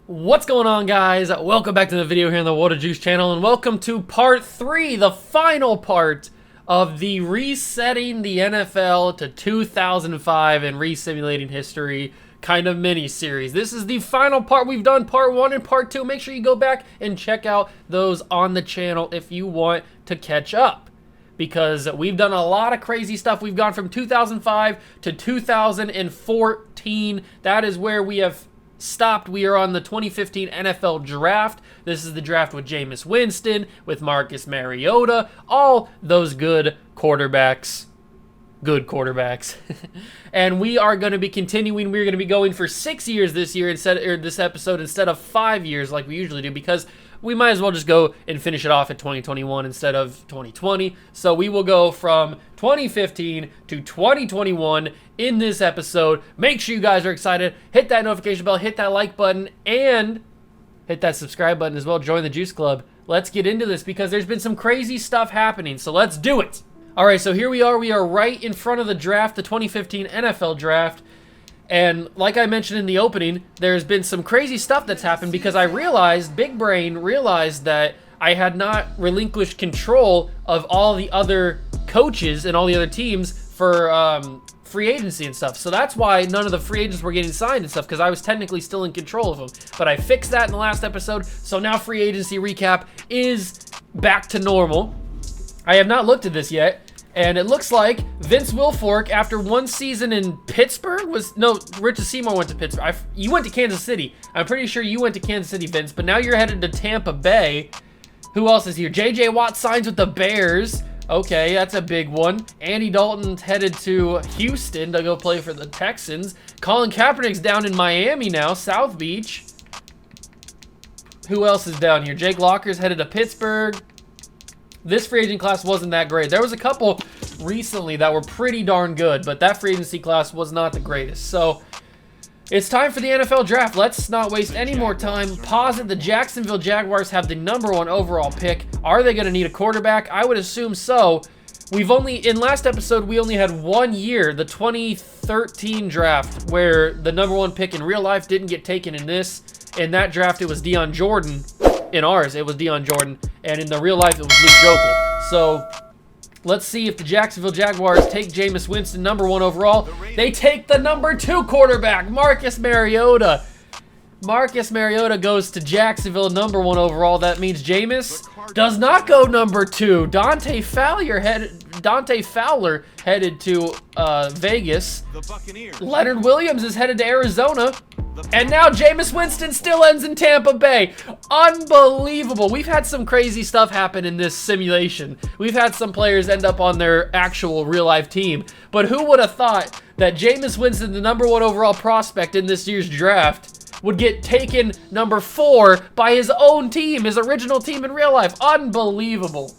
What's going on, guys? Welcome back to the video here on the Water Juice channel, and welcome to part 3, the final part of the Resetting the NFL to 2005 and Resimulating History kind of mini-series. This is the final part. We've done part 1 and part 2. Make sure you go back and check out those on the channel if you want to catch up, because we've done a lot of crazy stuff. We've gone from 2005 to 2014. That is where we have stopped. We are on the 2015 NFL Draft. This is the draft with Jameis Winston, with Marcus Mariota, all those good quarterbacks. And we are going to be continuing. We're going to be going for 6 years this year this episode instead of 5 years like we usually do, because we might as well just go and finish it off at 2021 instead of 2020. So we will go from 2015 to 2021 in this episode. Make sure you guys are excited. Hit that notification bell, hit that like button, and hit that subscribe button as well. Join the Juice Club. Let's get into this because there's been some crazy stuff happening. So let's do it. All right, so here we are. We are right in front of the draft, the 2015 NFL Draft. And like I mentioned in the opening, there's been some crazy stuff that's happened because I realized, Big Brain realized that I had not relinquished control of all the other coaches and all the other teams for free agency and stuff. So that's why none of the free agents were getting signed and stuff, because I was technically still in control of them. But I fixed that in the last episode, so now free agency recap is back to normal. I have not looked at this yet. And it looks like Vince Wilfork, after one season in Pittsburgh, Richard Seymour went to Pittsburgh. You went to Kansas City. I'm pretty sure you went to Kansas City, Vince, but now you're headed to Tampa Bay. Who else is here? J.J. Watt signs with the Bears. Okay, that's a big one. Andy Dalton's headed to Houston to go play for the Texans. Colin Kaepernick's down in Miami now, South Beach. Who else is down here? Jake Locker's headed to Pittsburgh. This free agent class wasn't that great. There was a couple recently that were pretty darn good, but that free agency class was not the greatest. So it's time for the NFL Draft. Let's not waste any more time. Posit the Jacksonville Jaguars have the #1 overall pick. Are they going to need a quarterback? I would assume so. In last episode, we only had 1 year, the 2013 draft, where the #1 pick in real life didn't get taken in this. In that draft, it was Deion Jordan. In ours, it was Deion Jordan, and in the real life, it was Luke Joeckel. So let's see if the Jacksonville Jaguars take Jameis Winston #1 overall. They take the #2 quarterback, Marcus Mariota. Marcus Mariota goes to Jacksonville #1 overall. That means Jameis does not go #2. Dante Fowler headed to Vegas. Leonard Williams is headed to Arizona. And now Jameis Winston still ends in Tampa Bay. Unbelievable. We've had some crazy stuff happen in this simulation. We've had some players end up on their actual real-life team. But who would have thought that Jameis Winston, the #1 overall prospect in this year's draft, would get taken #4 by his own team, his original team in real life? Unbelievable.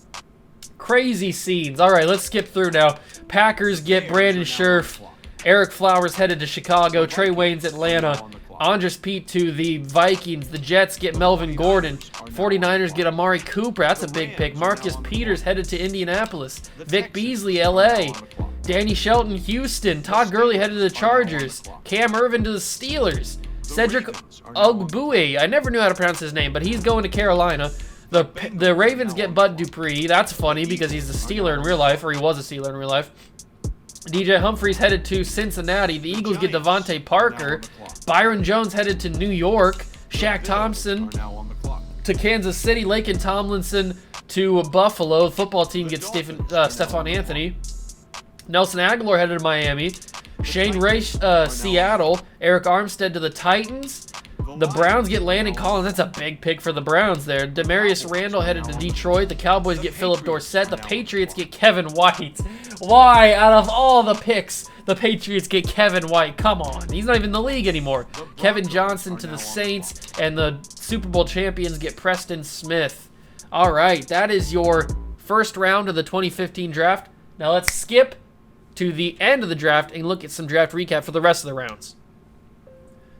Crazy scenes. All right, let's skip through now. Packers get Brandon Scherff. Eric Flowers headed to Chicago. Trey Wayne's Atlanta. Andres Pete to the Vikings. The Jets get Melvin Gordon. 49ers get Amari Cooper. That's a big pick. Marcus Peters headed to Indianapolis. Vic Beasley, LA. Danny Shelton, Houston. Todd Gurley headed to the Chargers. Cam Irvin to the Steelers. Cedric Ogbuehi. I never knew how to pronounce his name, but he's going to Carolina. The Ravens get Bud Dupree. That's funny because he's a Steeler in real life, or he was a Steeler in real life. DJ Humphries headed to Cincinnati. The Eagles get Devontae Parker. Byron Jones headed to New York. Shaq Thompson to Kansas City. Laken Tomlinson to Buffalo. The football team gets Stephon Anthony. Nelson Aguilar headed to Miami. Shane Ray, Seattle. Eric Armstead to the Titans. The Browns get Landon Collins. That's a big pick for the Browns there. Demarius Randall headed to Detroit. The Cowboys get Philip Dorsett. The Patriots get Kevin White. Why, out of all the picks, the Patriots get Kevin White? Come on. He's not even in the league anymore. Kevin Johnson to the Saints. And the Super Bowl champions get Preston Smith. All right, that is your first round of the 2015 draft. Now let's skip to the end of the draft and look at some draft recap for the rest of the rounds.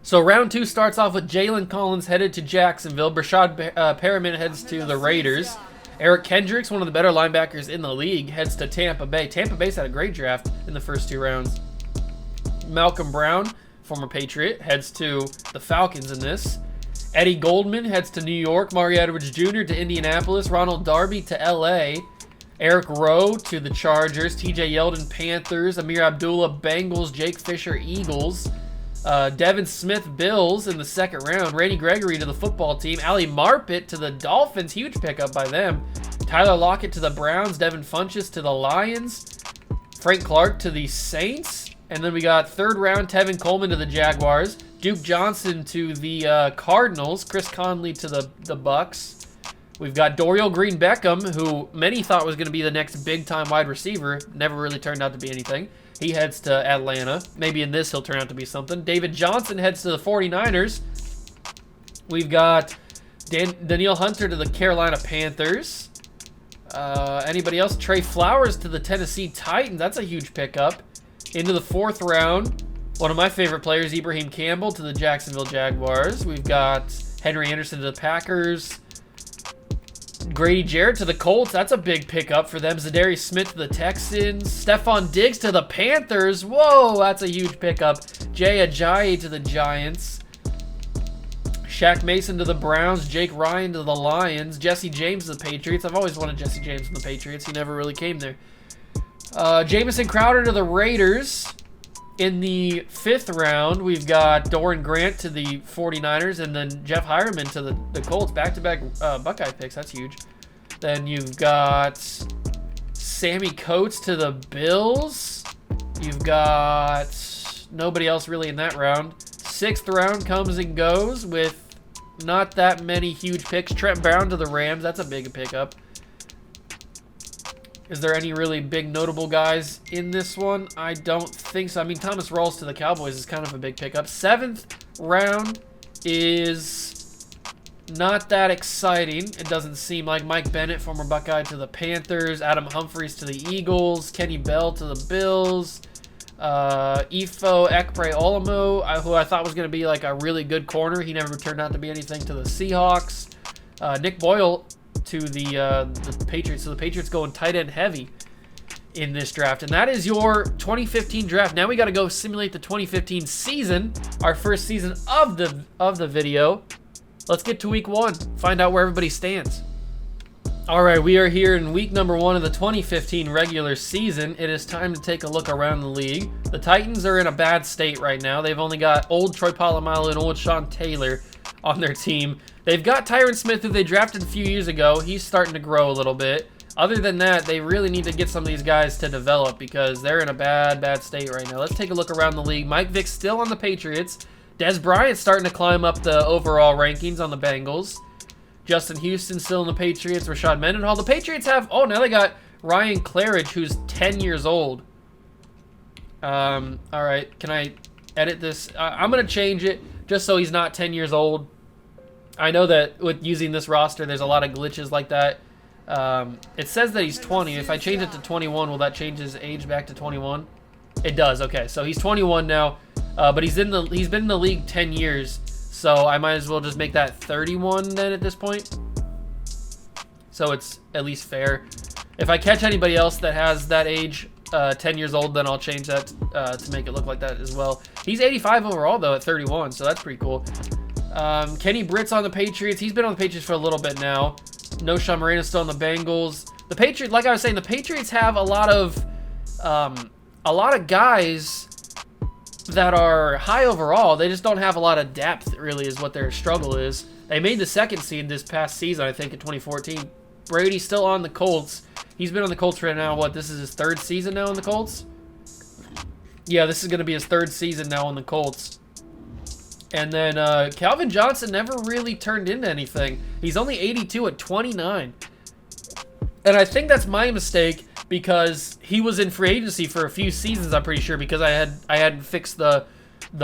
So round 2 starts off with Jalen Collins headed to Jacksonville. Brashad Perriman heads to the Raiders. Eric Kendricks, one of the better linebackers in the league, heads to Tampa Bay. Tampa Bay's had a great draft in the first 2 rounds. Malcolm Brown, former Patriot, heads to the Falcons in this. Eddie Goldman heads to New York. Mari Edwards Jr. to Indianapolis. Ronald Darby to LA. Eric Rowe to the Chargers. TJ Yeldon, Panthers. Amir Abdullah, Bengals. Jake Fisher, Eagles. Devin Smith, Bills in the 2nd round. Randy Gregory to the football team. Ali Marpet to the Dolphins. Huge pickup by them. Tyler Lockett to the Browns. Devin Funchess to the Lions. Frank Clark to the Saints. And then we got 3rd round, Tevin Coleman to the Jaguars. Duke Johnson to the Cardinals. Chris Conley to the Bucks. We've got Dorial Green-Beckham, who many thought was going to be the next big-time wide receiver. Never really turned out to be anything. He heads to Atlanta. Maybe in this he'll turn out to be something. David Johnson heads to the 49ers. We've got Danielle Hunter to the Carolina Panthers. Anybody else? Trey Flowers to the Tennessee Titans. That's a huge pickup. Into the 4th round, one of my favorite players, Ibrahim Campbell to the Jacksonville Jaguars. We've got Henry Anderson to the Packers. Grady Jarrett to the Colts. That's a big pickup for them. Zadarius Smith to the Texans. Stephon Diggs to the Panthers. Whoa, that's a huge pickup. Jay Ajayi to the Giants. Shaq Mason to the Browns. Jake Ryan to the Lions. Jesse James to the Patriots. I've always wanted Jesse James in the Patriots. He never really came there. Jamison Crowder to the Raiders. In the 5th round, we've got Doran Grant to the 49ers, and then Jeff Hireman to the Colts. Back-to-back Buckeye picks. That's huge. Then you've got Sammy Coates to the Bills. You've got nobody else really in that round. 6th round comes and goes with not that many huge picks. Trent Brown to the Rams. That's a big pickup. Is there any really big notable guys in this one? I don't think so. I mean, Thomas Rawls to the Cowboys is kind of a big pickup. 7th round is not that exciting. It doesn't seem like. Mike Bennett, former Buckeye, to the Panthers. Adam Humphries to the Eagles. Kenny Bell to the Bills. Ifo Ekpre Olamo, who I thought was going to be like a really good corner. He never turned out to be anything, to the Seahawks. Nick Boyle to the Patriots. So the Patriots going tight end heavy in this draft. And that is your 2015 draft. Now we got to go simulate the 2015 season, our first season of the video. Let's get to week 1, find out where everybody stands. All right, we are here in week number 1 of the 2015 regular season. It is time to take a look around the league. The Titans are in a bad state right now. They've only got old Troy Polamalu and old Sean Taylor on their team. They've got Tyron Smith, who they drafted a few years ago. He's starting to grow a little bit. Other than that, they really need to get some of these guys to develop because they're in a bad state right now. Let's take a look around the league. Mike Vick still on the Patriots. Des Bryant starting to climb up the overall rankings on the Bengals. Justin Houston still in the Patriots. Rashad Mendenhall. The Patriots have, now they got Ryan Claridge, who's 10 years old. All right, can I edit this? I'm going to change it just so he's not 10 years old. I know that with using this roster, there's a lot of glitches like that. It says that he's 20. If I change it to 21, will that change his age back to 21? It does. Okay, so he's 21 now, but he's been in the league 10 years, so I might as well just make that 31 then at this point. So it's at least fair. If I catch anybody else that has that age, 10 years old, then I'll change that to make it look like that as well. He's 85 overall though at 31, so that's pretty cool. Kenny Britt's on the Patriots. He's been on the Patriots for a little bit now. Noshawn Moreno's still on the Bengals. The Patriots, like I was saying, the Patriots have a lot of guys that are high overall. They just don't have a lot of depth, really, is what their struggle is. They made the 2nd seed this past season, I think, in 2014. Brady's still on the Colts. He's been on the Colts for now, this is his 3rd season now on the Colts? Yeah, this is going to be his 3rd season now on the Colts. And then Calvin Johnson never really turned into anything. He's only 82 at 29. And I think that's my mistake because he was in free agency for a few seasons, I'm pretty sure, because I hadn't fixed the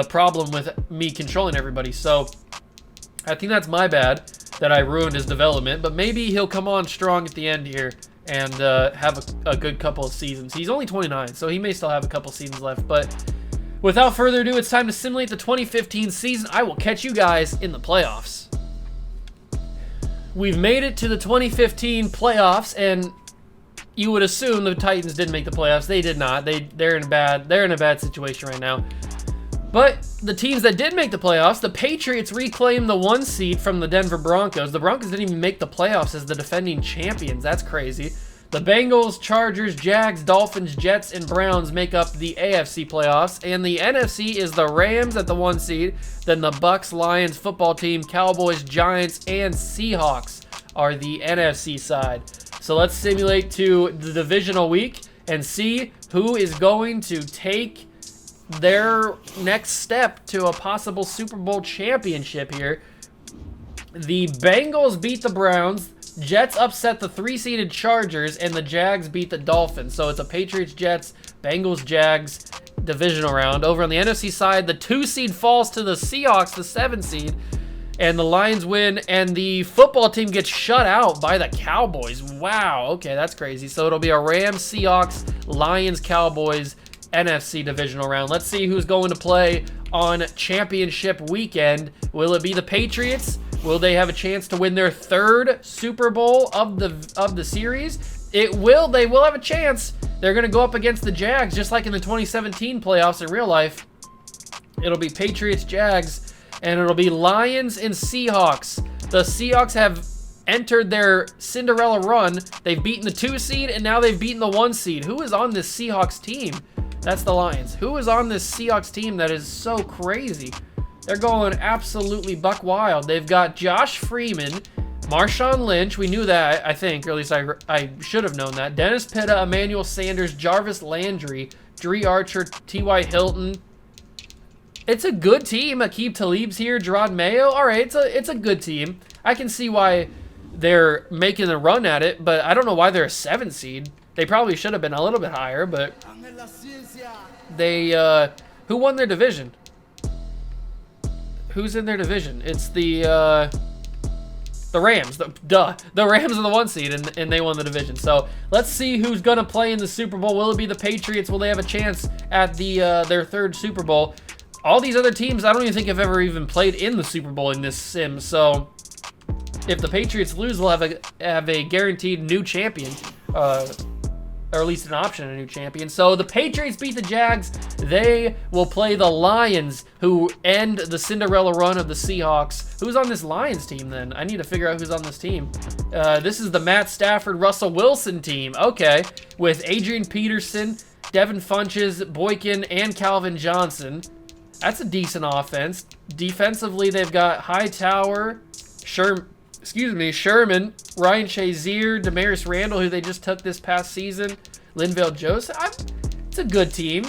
problem with me controlling everybody. So I think that's my bad that I ruined his development. But maybe he'll come on strong at the end here and have a good couple of seasons. He's only 29, so he may still have a couple seasons left. But without further ado, it's time to simulate the 2015 season. I will catch you guys in the playoffs. we've made it to the 2015 playoffs, and you would assume the Titans didn't make the playoffs. They did not. They're in a bad situation right now. But the teams that did make the playoffs, the Patriots reclaimed the 1 seed from the Denver Broncos. The Broncos didn't even make the playoffs as the defending champions. That's crazy. The Bengals, Chargers, Jags, Dolphins, Jets, and Browns make up the AFC playoffs. And the NFC is the Rams at the 1 seed. Then the Bucks, Lions, football team, Cowboys, Giants, and Seahawks are the NFC side. So let's simulate to the divisional week and see who is going to take their next step to a possible Super Bowl championship here. The Bengals beat the Browns, Jets upset the 3-seeded Chargers, and the Jags beat the Dolphins. So it's a Patriots, Jets, Bengals, Jags divisional round. Over on the NFC side, the 2 seed falls to the Seahawks, the 7 seed, and the Lions win, and the football team gets shut out by the Cowboys. Wow, okay, that's crazy. So it'll be a Rams, Seahawks, Lions, Cowboys NFC divisional round. Let's see who's going to play on championship weekend. Will it be the Patriots? Will they have a chance to win their 3rd Super Bowl of the series? It will. They will have a chance. They're going to go up against the Jags, just like in the 2017 playoffs in real life. It'll be Patriots, Jags, and it'll be Lions and Seahawks. The Seahawks have entered their Cinderella run. They've beaten the 2 seed, and now they've beaten the 1 seed. Who is on this Seahawks team? That's the Lions. Who is on this Seahawks team that is so crazy? They're going absolutely buck wild. They've got Josh Freeman, Marshawn Lynch. We knew that, I think, or at least I should have known that. Dennis Pitta, Emmanuel Sanders, Jarvis Landry, Dree Archer, T.Y. Hilton. It's a good team. Aqib Talib's here, Gerard Mayo. All right, it's a good team. I can see why they're making a run at it, but I don't know why they're a 7 seed. They probably should have been a little bit higher, but they, who won their division? Who's in their division? It's the Rams. The Rams are the 1 seed, and they won the division. So let's see who's going to play in the Super Bowl. Will it be the Patriots? Will they have a chance at their 3rd Super Bowl? All these other teams, I don't even think have ever even played in the Super Bowl in this sim. So if the Patriots lose, we'll have a guaranteed new champion. Or at least an option, a new champion. So the Patriots beat the Jags. They will play the Lions, who end the Cinderella run of the Seahawks. Who's on this Lions team then? I need to figure out who's on this team. This is the Matt Stafford, Russell Wilson team. Okay, with Adrian Peterson, Devin Funches, Boykin, and Calvin Johnson. That's a decent offense. Defensively, they've got Hightower, Sherman, Ryan Shazier, Damaris Randall, who they just took this past season, Linval Joseph. It's a good team.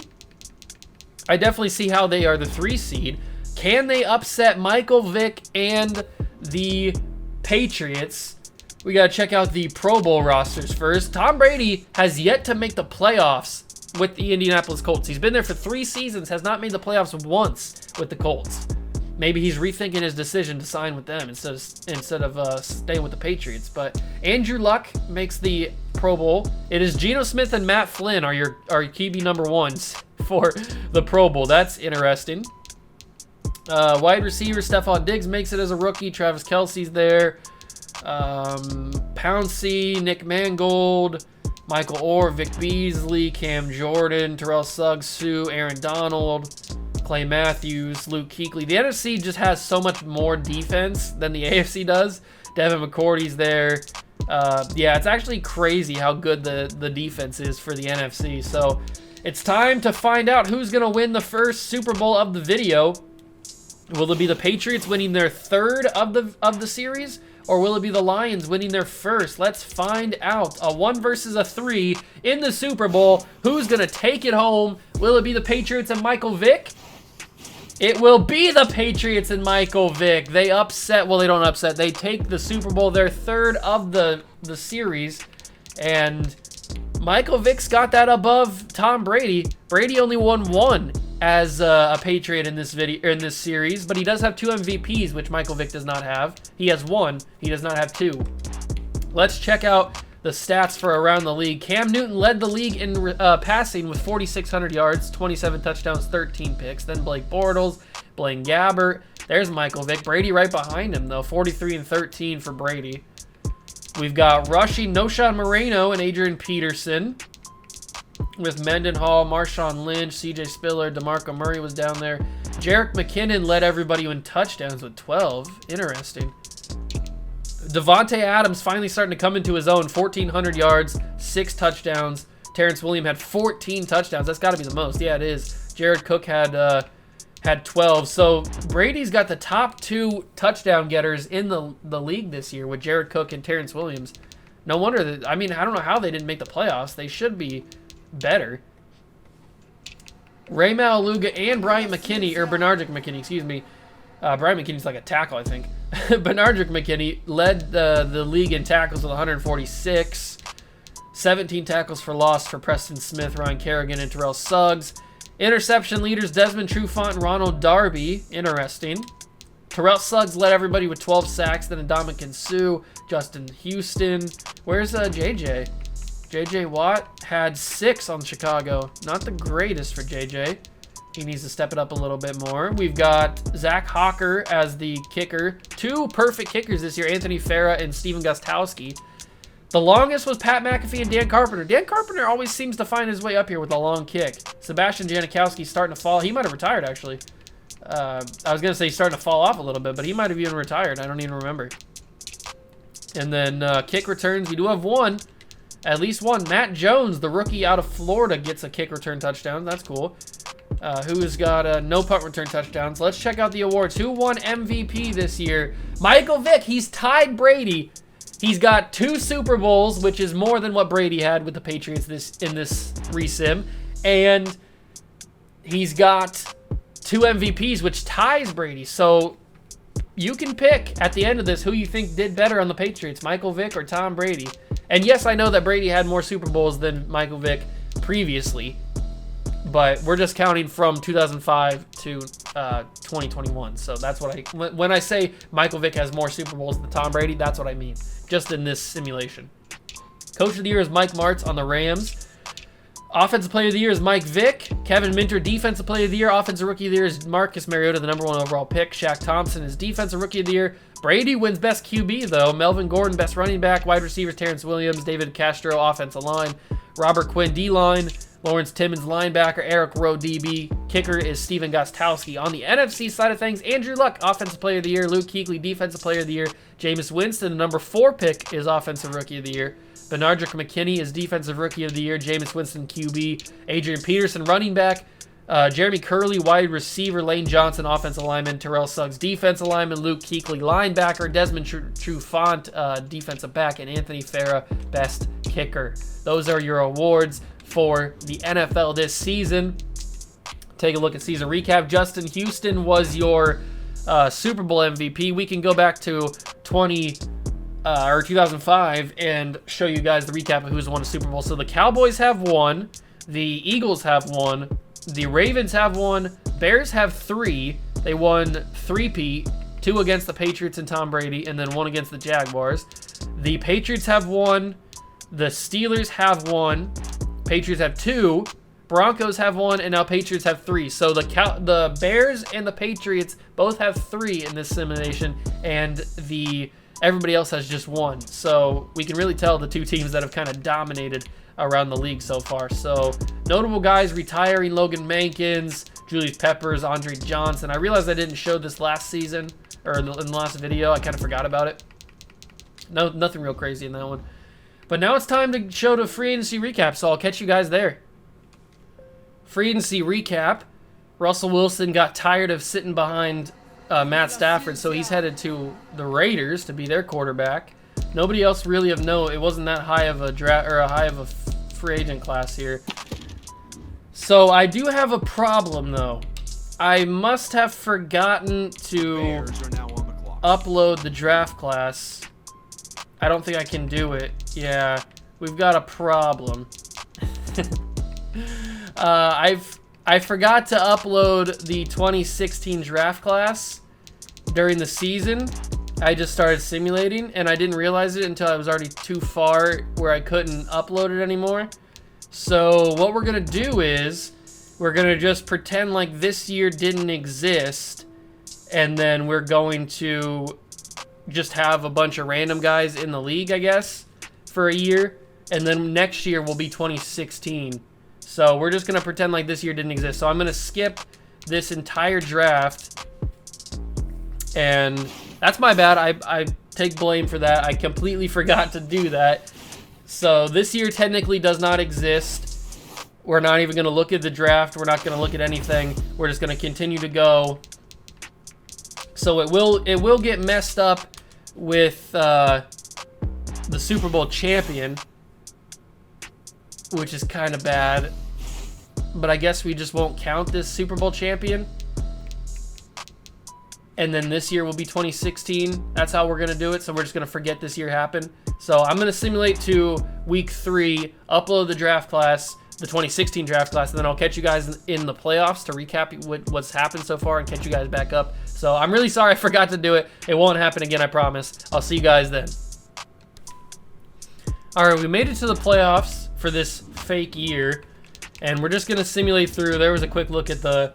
I definitely see how they are the 3 seed. Can they upset Michael Vick and the Patriots? We got to check out the Pro Bowl rosters first. Tom Brady has yet to make the playoffs with the Indianapolis Colts. He's been there for 3 seasons, has not made the playoffs once with the Colts. Maybe he's rethinking his decision to sign with them instead of staying with the Patriots. But Andrew Luck makes the Pro Bowl. It is Geno Smith and Matt Flynn are your QB number 1s for the Pro Bowl. That's interesting. Wide receiver Stephon Diggs makes it as a rookie. Travis Kelce's there. Pouncey, Nick Mangold, Michael Orr, Vic Beasley, Cam Jordan, Terrell Suggs, Sue, Aaron Donald, Clay Matthews, Luke Kuechly. The NFC just has so much more defense than the AFC does. Devin McCourty's there. Yeah, it's actually crazy how good the defense is for the NFC. So it's time to find out who's going to win the first Super Bowl of the video. Will it be the Patriots winning their 3rd of the series? Or will it be the Lions winning their 1st? Let's find out. A 1 versus a 3 in the Super Bowl. Who's going to take it home? Will it be the Patriots and Michael Vick? It will be the Patriots and Michael Vick. They upset, well, they don't upset. They take the Super Bowl, their 3rd of the series. And Michael Vick's got that above Tom Brady. Brady only won 1 as a Patriot in this series, but he does have 2 MVPs, which Michael Vick does not have. He has 1. He does not have 2. Let's check out the stats for around the league. Cam Newton led the league in passing with 4,600 yards, 27 touchdowns, 13 picks. Then Blake Bortles, Blaine Gabbert. There's Michael Vick. Brady right behind him, though. 43 and 13 for Brady. We've got rushing Noshawn Moreno and Adrian Peterson. With Mendenhall, Marshawn Lynch, CJ Spiller, DeMarco Murray was down there. Jerick McKinnon led everybody in touchdowns with 12. Interesting. Devontae Adams finally starting to come into his own. 1,400 yards, 6 touchdowns. Terrence Williams had 14 touchdowns. That's got to be the most. Yeah, it is. Jared Cook had 12. So Brady's got the top 2 touchdown getters in the league this year with Jared Cook and Terrence Williams. No wonder that. I mean, I don't know how they didn't make the playoffs. They should be better. Ray Maualuga and Bryant McKinney, or Bernardrick McKinney, excuse me. Bryant McKinney's like a tackle, I think. Bernardrick McKinney led the league in tackles with 146. 17 tackles for loss for Preston Smith, Ryan Kerrigan, and Terrell Suggs. Interception leaders Desmond Trufant and Ronald Darby. Interesting. Terrell Suggs led everybody with 12 sacks. Then Ndamukong Suh, Justin Houston. Where's JJ? JJ Watt had 6 on Chicago. Not the greatest for JJ. He needs to step it up a little bit more. We've got Zach Hawker as the kicker. 2 perfect kickers this year, Anthony Farah and Steven Gostkowski. The longest was Pat McAfee and Dan Carpenter. Dan Carpenter always seems to find his way up here with a long kick. Sebastian Janikowski starting to fall. He might have retired, actually. I was going to say he's starting to fall off a little bit, but he might have even retired. I don't even remember. And then kick returns. We do have one. At least one. Matt Jones, the rookie out of Florida, gets a kick return touchdown. That's cool. Who's got no punt return touchdowns. Let's check out the awards. Who won MVP this year? Michael Vick. He's tied Brady. He's got 2 Super Bowls, which is more than what Brady had with the Patriots in this resim. And he's got 2 MVPs, which ties Brady. So you can pick at the end of this who you think did better on the Patriots, Michael Vick or Tom Brady. And yes, I know that Brady had more Super Bowls than Michael Vick previously, but we're just counting from 2005 to 2021. So that's what when I say Michael Vick has more Super Bowls than Tom Brady, that's what I mean, just in this simulation. Coach of the Year is Mike Martz on the Rams. Offensive Player of the Year is Mike Vick. Kevin Minter, Defensive Player of the Year. Offensive Rookie of the Year is Marcus Mariota, the #1 overall pick. Shaq Thompson is Defensive Rookie of the Year. Brady wins Best QB, though. Melvin Gordon, Best Running Back. Wide receivers, Terrence Williams. David Castro, Offensive Line. Robert Quinn, D-Line. Lawrence Timmons, Linebacker. Eric Rowe, DB. Kicker is Steven Gostkowski. On the NFC side of things, Andrew Luck, Offensive Player of the Year. Luke Kuechly, Defensive Player of the Year. Jameis Winston, the #4 pick, is Offensive Rookie of the Year. Bernardrick McKinney is Defensive Rookie of the Year. Jameis Winston, QB. Adrian Peterson, Running Back. Jeremy Curley, Wide Receiver. Lane Johnson, Offensive Lineman. Terrell Suggs, Defensive Lineman. Luke Kuechly, Linebacker. Desmond Trufant, Defensive Back. And Anthony Farah, Best Kicker. Those are your awards for the NFL this season. Take a look at season recap. Justin Houston was your Super Bowl MVP. We can go back to 2005 and show you guys the recap of who's won a Super Bowl. So the Cowboys have 1, the Eagles have 1, the Ravens have 1, Bears have 3. They won 3-peat, 2 against the Patriots and Tom Brady, and then 1 against the Jaguars. The Patriots have 1, the Steelers have 1, Patriots have 2, Broncos have 1, and now Patriots have 3. So the Bears and the Patriots both have 3 in this simulation, and everybody else has just 1. So we can really tell the 2 teams that have kind of dominated around the league so far. So notable guys retiring: Logan Mankins, Julius Peppers, Andre Johnson. I realized I didn't show this last season, or in the last video. I kind of forgot about it. No, nothing real crazy in that one. But now it's time to show the free agency recap, so I'll catch you guys there. Free agency recap. Russell Wilson got tired of sitting behind Matt Stafford, so he's headed to the Raiders to be their quarterback. Nobody else really of note. It wasn't that high of a draft or a high of a free agent class here. So I do have a problem though. I must have forgotten to upload the draft class. I don't think I can do it. Yeah, we've got a problem. I forgot to upload the 2016 draft class during the season. I just started simulating, and I didn't realize it until I was already too far where I couldn't upload it anymore. So what we're going to do is we're going to just pretend like this year didn't exist, and then we're going to just have a bunch of random guys in the league, I guess, for a year. And then next year will be 2016. So we're just going to pretend like this year didn't exist. So I'm going to skip this entire draft. And that's my bad. I take blame for that. I completely forgot to do that. So this year technically does not exist. We're not even going to look at the draft. We're not going to look at anything. We're just going to continue to go. So it will get messed up with the Super Bowl champion, which is kind of bad. But I guess we just won't count this Super Bowl champion. And then this year will be 2016. That's how we're going to do it. So we're just going to forget this year happened. So I'm going to simulate to week 3, upload the draft class, the 2016 draft class, and then I'll catch you guys in the playoffs to recap what's happened so far and catch you guys back up. So I'm really sorry I forgot to do it. It won't happen again, I promise. I'll see you guys then. All right, we made it to the playoffs for this fake year, and we're just going to simulate through. There was a quick look at the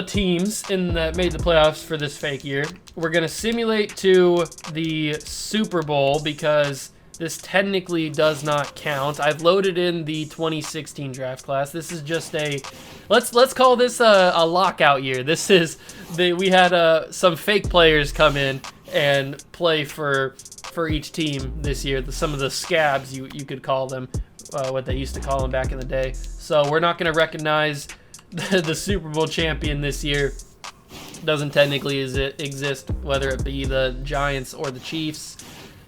teams that made the playoffs for this fake year. We're going to simulate to the Super Bowl because this technically does not count. I've loaded in the 2016 draft class. This is just a, let's call this a lockout year. This is, we had some fake players come in and play for each team this year. Some of the scabs, you could call them, what they used to call them back in the day. So we're not going to recognize the Super Bowl champion this year. Doesn't technically exist, whether it be the Giants or the Chiefs.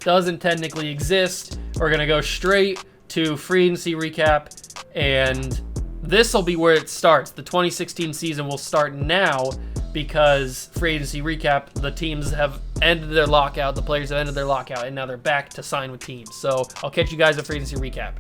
Doesn't technically exist. We're going to go straight to free agency recap, and this will be where it starts. The 2016 season will start now because free agency recap, the teams have ended their lockout, the players have ended their lockout, and now they're back to sign with teams. So I'll catch you guys at free agency recap.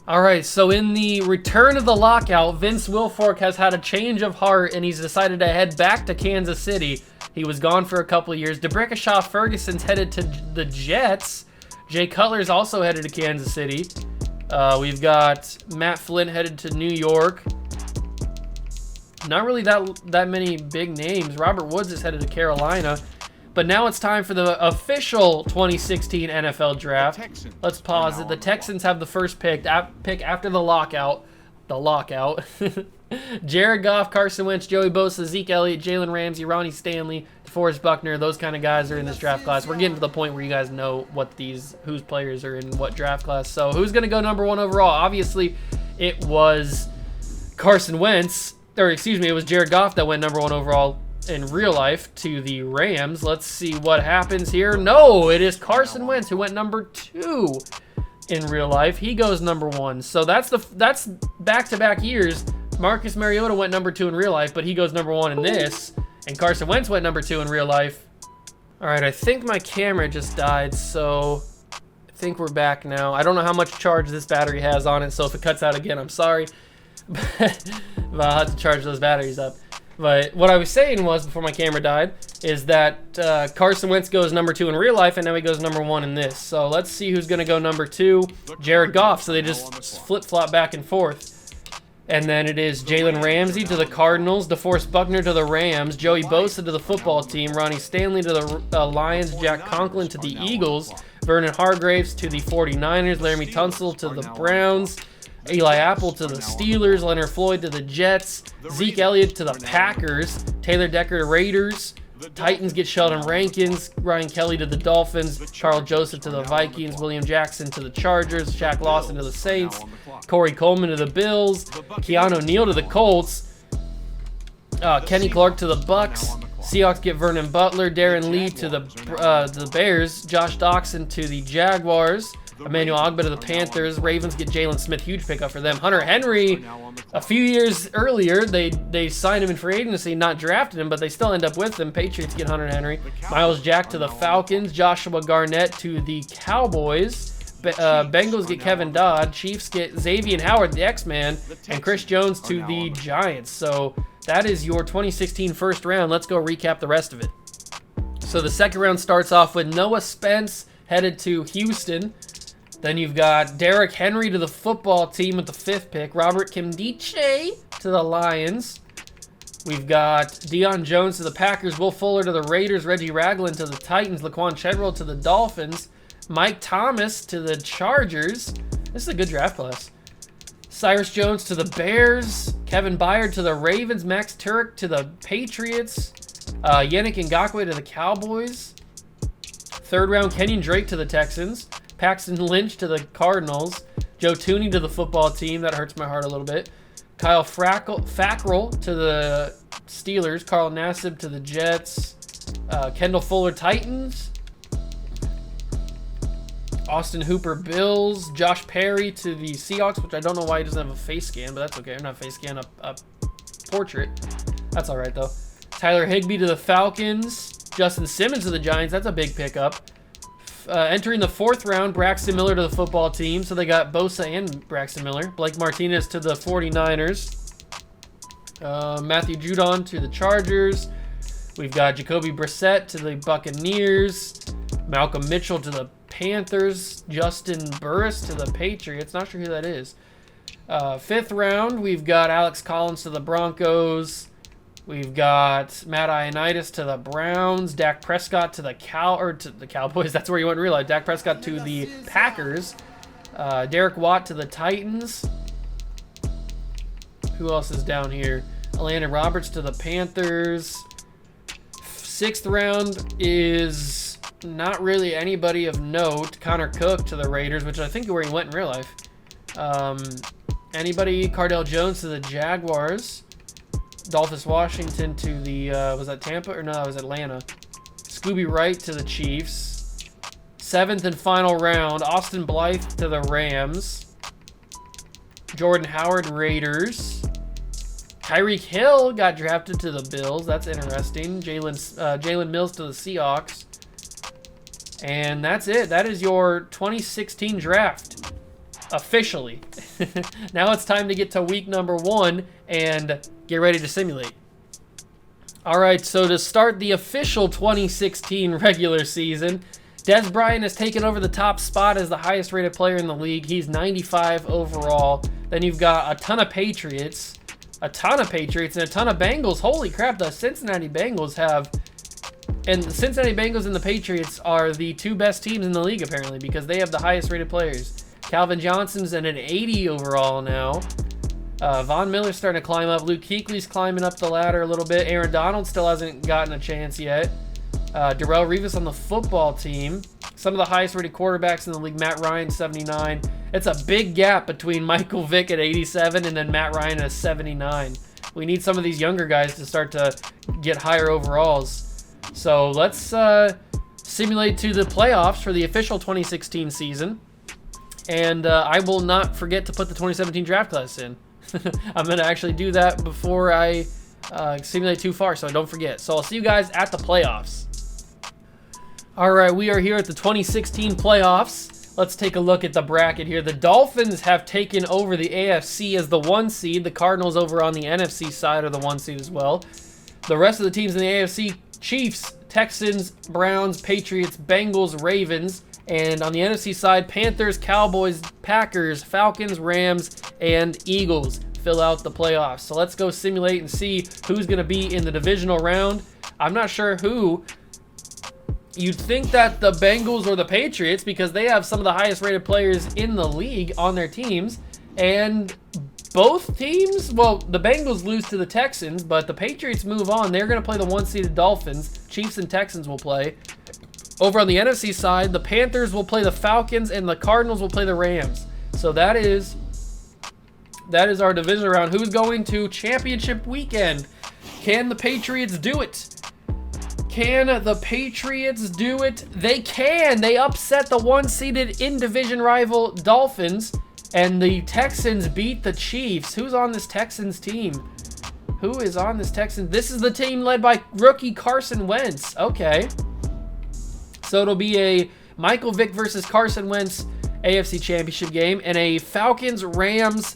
All right, so in the return of the lockout, Vince Wilfork has had a change of heart, and he's decided to head back to Kansas City. He was gone for a couple of years. DeBrickashaw Ferguson's headed to the Jets. Jay Cutler's also headed to Kansas City. We've got Matt Flynn headed to New York. Not really that many big names. Robert Woods is headed to Carolina. But now it's time for the official 2016 NFL draft. Let's pause it. The Texans have the first pick after the lockout. Jared Goff, Carson Wentz, Joey Bosa, Zeke Elliott, Jalen Ramsey, Ronnie Stanley, DeForest Buckner, those kind of guys are in this draft class. We're getting to the point where you guys know whose players are in what draft class. So who's going to go number 1 overall? Obviously, it was Carson Wentz, or excuse me, it was Jared Goff that went number 1 overall in real life to the Rams. Let's see what happens here. No, it is Carson Wentz who went number 2 in real life. He goes number 1. So that's back-to-back years. Marcus Mariota went number 2 in real life, but he goes number 1 in this. And Carson Wentz went number 2 in real life. All right, I think my camera just died, so I think we're back now. I don't know how much charge this battery has on it, so if it cuts out again, I'm sorry. But I'll have to charge those batteries up. But what I was saying was, before my camera died, is that Carson Wentz goes number 2 in real life, and now he goes number 1 in this. So let's see who's going to go number 2. Jared Goff. So they just flip-flop back and forth. And then it is Jalen Ramsey to the Cardinals, DeForest Buckner to the Rams, Joey Bosa to the football team, Ronnie Stanley to the Lions, Jack Conklin to the Eagles, Vernon Hargreaves to the 49ers, Laramie Tunsil to the Browns, Eli Apple to the Steelers, Leonard Floyd to the Jets, Zeke Elliott to the Packers, Taylor Decker to Raiders, Titans get Sheldon Rankins, Ryan Kelly to the Dolphins, Carl Joseph to the Vikings, William Jackson to the Chargers, Shaq Lawson to the Saints, Corey Coleman to the Bills, Keanu Neal to the Colts, Kenny Clark to the Bucks, Seahawks get Vernon Butler, Darren Lee to the Bears, Josh Doxson to the Jaguars, Emmanuel Ogbah to the Panthers, Ravens get Jalen Smith, huge pickup for them. Hunter Henry, a few years earlier, they signed him in free agency, not drafted him, but they still end up with him. Patriots get Hunter Henry. Miles Jack to the Falcons, Joshua Garnett to the Cowboys, Bengals get Kevin Dodd, Chiefs get Xavier Howard, the X-Man, and Chris Jones to the Giants. So that is your 2016 first round. Let's go recap the rest of it. So the second round starts off with Noah Spence headed to Houston. Then you've got Derrick Henry to the football team with the 5th pick. Robert Kimdiche to the Lions. We've got Deion Jones to the Packers, Will Fuller to the Raiders, Reggie Ragland to the Titans, Laquan Treadwell to the Dolphins, Mike Thomas to the Chargers. This is a good draft class. Cyrus Jones to the Bears, Kevin Byard to the Ravens, Max Turk to the Patriots, Yannick Ngakoue to the Cowboys. Third round, Kenyon Drake to the Texans, Paxton Lynch to the Cardinals, Joe Tooney to the football team. That hurts my heart a little bit. Kyle Fackrell to the Steelers, Carl Nassib to the Jets, Kendall Fuller Titans, Austin Hooper Bills, Josh Perry to the Seahawks, which I don't know why he doesn't have a face scan, but that's okay. I'm not face scan a portrait. That's all right though. Tyler Higbee to the Falcons, Justin Simmons to the Giants. That's a big pickup. Entering the fourth round, Braxton Miller to the football team. So they got Bosa and Braxton Miller. Blake Martinez to the 49ers. Matthew Judon to the Chargers. We've got Jacoby Brissett to the Buccaneers. Malcolm Mitchell to the Panthers. Justin Burris to the Patriots. Not sure who that is. Fifth round, we've got Alex Collins to the Broncos. We've got Matt Ioannidis to the Browns, Dak Prescott to the Cowboys. That's where you wouldn't realize. Dak Prescott to the Packers, Derek Watt to the Titans. Who else is down here? Landon Roberts to the Panthers. Sixth round is not really anybody of note. Connor Cook to the Raiders, which I think is where he went in real life. Anybody? Cardell Jones to the Jaguars. Dolphus Washington to the, was that Tampa? Or no, that was Atlanta. Scooby Wright to the Chiefs. Seventh and final round, Austin Blythe to the Rams. Jordan Howard, Raiders. Tyreek Hill got drafted to the Bills. That's interesting. Jalen Mills to the Seahawks. And that's it. That is your 2016 draft. Officially. Now it's time to get to week number 1 and get ready to simulate. All right, so to start the official 2016 regular season, Dez Bryant has taken over the top spot as the highest rated player in the league. He's 95 overall. Then you've got a ton of Patriots, and a ton of Bengals. Holy crap, the Cincinnati Bengals have... And the Cincinnati Bengals and the Patriots are the two best teams in the league, apparently, because they have the highest rated players. Calvin Johnson's at an 80 overall now. Von Miller's starting to climb up. Luke Kuechly's climbing up the ladder a little bit. Aaron Donald still hasn't gotten a chance yet. Darrelle Revis on the football team. Some of the highest rated quarterbacks in the league. Matt Ryan, 79. It's a big gap between Michael Vick at 87 and then Matt Ryan at 79. We need some of these younger guys to start to get higher overalls. So let's simulate to the playoffs for the official 2016 season. And I will not forget to put the 2017 draft class in. I'm going to actually do that before I simulate too far, so don't forget. So I'll see you guys at the playoffs. All right, we are here at the 2016 playoffs. Let's take a look at the bracket here. The Dolphins have taken over the AFC as the 1 seed. The Cardinals over on the NFC side are the 1 seed as well. The rest of the teams in the AFC, Chiefs, Texans, Browns, Patriots, Bengals, Ravens. And on the NFC side, Panthers, Cowboys, Packers, Falcons, Rams, and Eagles fill out the playoffs. So let's go simulate and see who's going to be in the divisional round. I'm not sure who. You'd think that the Bengals or the Patriots, because they have some of the highest rated players in the league on their teams. And both teams, well, the Bengals lose to the Texans, but the Patriots move on. They're going to play the 1-seeded Dolphins. Chiefs and Texans will play. Over on the NFC side, the Panthers will play the Falcons and the Cardinals will play the Rams. So that is our division round. Who's going to championship weekend? Can the Patriots do it? Can the Patriots do it? They can. They upset the 1-seeded in-division rival Dolphins, and the Texans beat the Chiefs. Who's on this Texans team? Who is on this Texans? This is the team led by rookie Carson Wentz. Okay. So it'll be a Michael Vick versus Carson Wentz AFC Championship game and a Falcons-Rams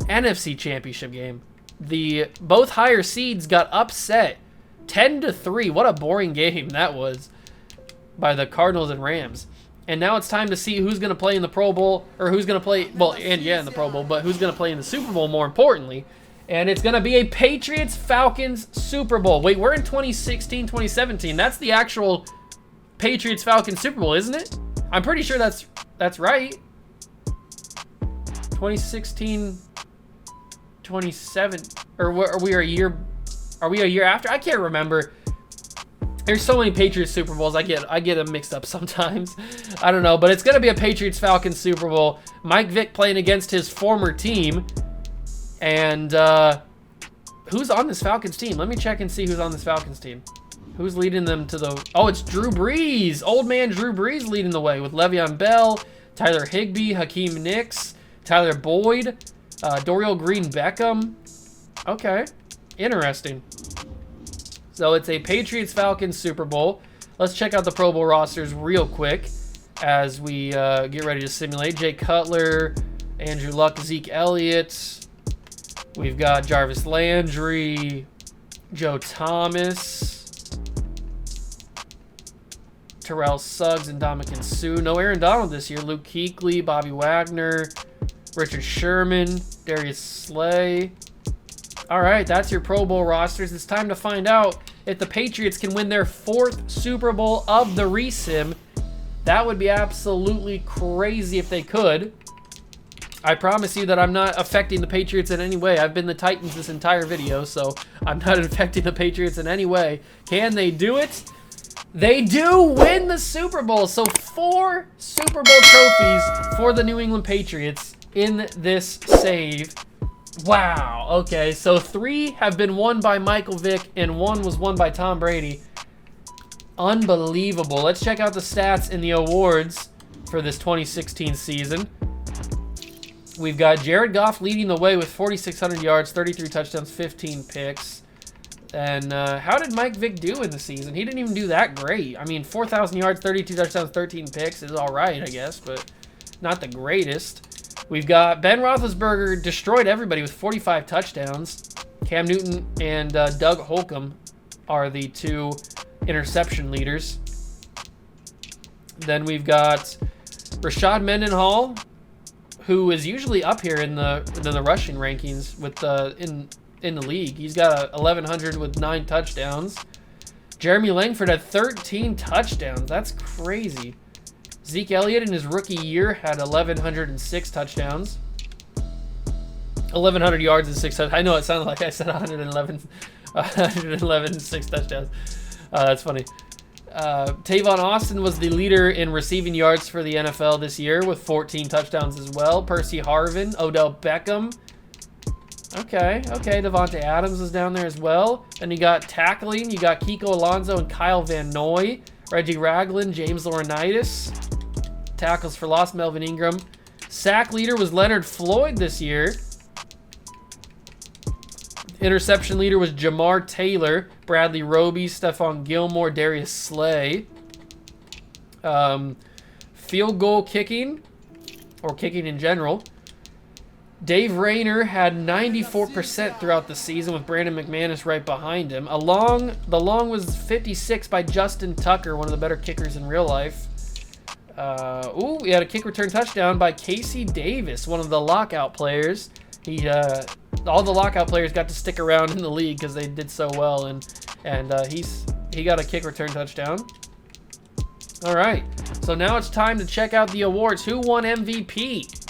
NFC Championship game. Both higher seeds got upset 10-3. What a boring game that was by the Cardinals and Rams. And now it's time to see who's going to play in the Pro Bowl, or who's going to play, well, and yeah, in the Pro Bowl, but who's going to play in the Super Bowl more importantly. And it's going to be a Patriots-Falcons Super Bowl. Wait, we're in 2016, 2017. That's the actual Patriots-Falcons Super Bowl, isn't it? I'm pretty sure that's right. 2016, 27, or are we a year after? I can't remember. There's so many Patriots Super Bowls. I get them mixed up sometimes. I don't know, but it's gonna be a Patriots-Falcons Super Bowl. Mike Vick playing against his former team, and who's on this Falcons team? Let me check and see who's on this Falcons team. Who's leading them to the? Oh, it's Drew Brees. Old man Drew Brees leading the way with Le'Veon Bell, Tyler Higbee, Hakeem Nicks, Tyler Boyd, Dorial Green-Beckham. Okay, interesting. So it's a Patriots-Falcons Super Bowl. Let's check out the Pro Bowl rosters real quick as we get ready to simulate. Jay Cutler, Andrew Luck, Zeke Elliott. We've got Jarvis Landry, Joe Thomas, Terrell Suggs, and Ndamukong Suh. No Aaron Donald this year. Luke Kuechly, Bobby Wagner, Richard Sherman, Darius Slay. All right, that's your Pro Bowl rosters. It's time to find out if the Patriots can win their 4th Super Bowl of the resim. That would be absolutely crazy if they could. I promise you that I'm not affecting the Patriots in any way. I've been the Titans this entire video, so I'm not affecting the Patriots in any way. Can they do it? They do win the Super Bowl. So 4 Super Bowl trophies for the New England Patriots in this save. Wow. Okay, so 3 have been won by Michael Vick and 1 was won by Tom Brady. Unbelievable. Let's check out the stats in the awards for this 2016 season. We've got Jared Goff leading the way with 4,600 yards, 33 touchdowns, 15 picks. And how did Mike Vick do in the season? He didn't even do that great. I mean, 4,000 yards, 32 touchdowns, 13 picks is all right, I guess, but not the greatest. We've got Ben Roethlisberger destroyed everybody with 45 touchdowns. Cam Newton and Doug Holcomb are the 2 interception leaders. Then we've got Rashad Mendenhall, who is usually up here in the rushing rankings with in the league. He's got 1,100 with 9 touchdowns. Jeremy Langford had 13 touchdowns. That's crazy. Zeke Elliott in his rookie year had 1,106 touchdowns. 1,100 yards and 6 touchdowns. I know it sounded like I said 111 and 6 touchdowns. That's funny. Tavon Austin was the leader in receiving yards for the NFL this year with 14 touchdowns as well. Percy Harvin, Odell Beckham. Okay. Devontae Adams is down there as well. And you got tackling. You got Kiko Alonso and Kyle Van Noy. Reggie Ragland, James Laurinaitis. Tackles for loss, Melvin Ingram. Sack leader was Leonard Floyd this year. Interception leader was Jamar Taylor, Bradley Roby, Stephon Gilmore, Darius Slay. Field goal kicking, or kicking in general. Dave Rayner had 94% throughout the season with Brandon McManus right behind him. The long was 56 by Justin Tucker, one of the better kickers in real life. We had a kick return touchdown by Casey Davis, one of the lockout players. All the lockout players got to stick around in the league because they did so well, and he got a kick return touchdown. All right, so now it's time to check out the awards. Who won MVP?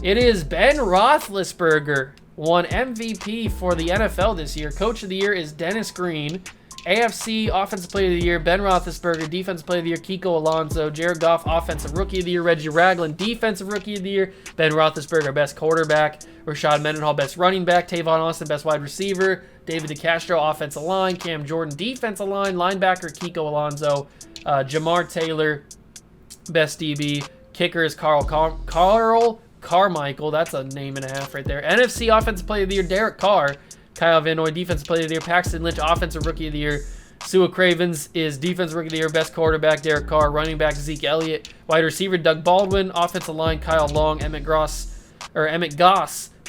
It is Ben Roethlisberger won MVP for the NFL this year. Coach of the year is Dennis Green. AFC Offensive Player of the Year, Ben Roethlisberger. Defensive Player of the Year, Kiko Alonso. Jared Goff, Offensive Rookie of the Year. Reggie Ragland, Defensive Rookie of the Year. Ben Roethlisberger, Best Quarterback. Rashad Mendenhall, Best Running Back. Tavon Austin, Best Wide Receiver. David DeCastro, Offensive Line. Cam Jordan, Defensive Line. Linebacker, Kiko Alonso. Jamar Taylor, Best DB. Kicker is Carl Carmichael. That's a name and a half right there. NFC Offensive Player of the Year, Derek Carr. Kyle Van Noy, Defensive Player of the Year. Paxton Lynch, Offensive Rookie of the Year. Sua Cravens is Defensive Rookie of the Year. Best Quarterback, Derek Carr. Running back, Zeke Elliott. Wide receiver, Doug Baldwin. Offensive line, Kyle Long. Emmett Goss.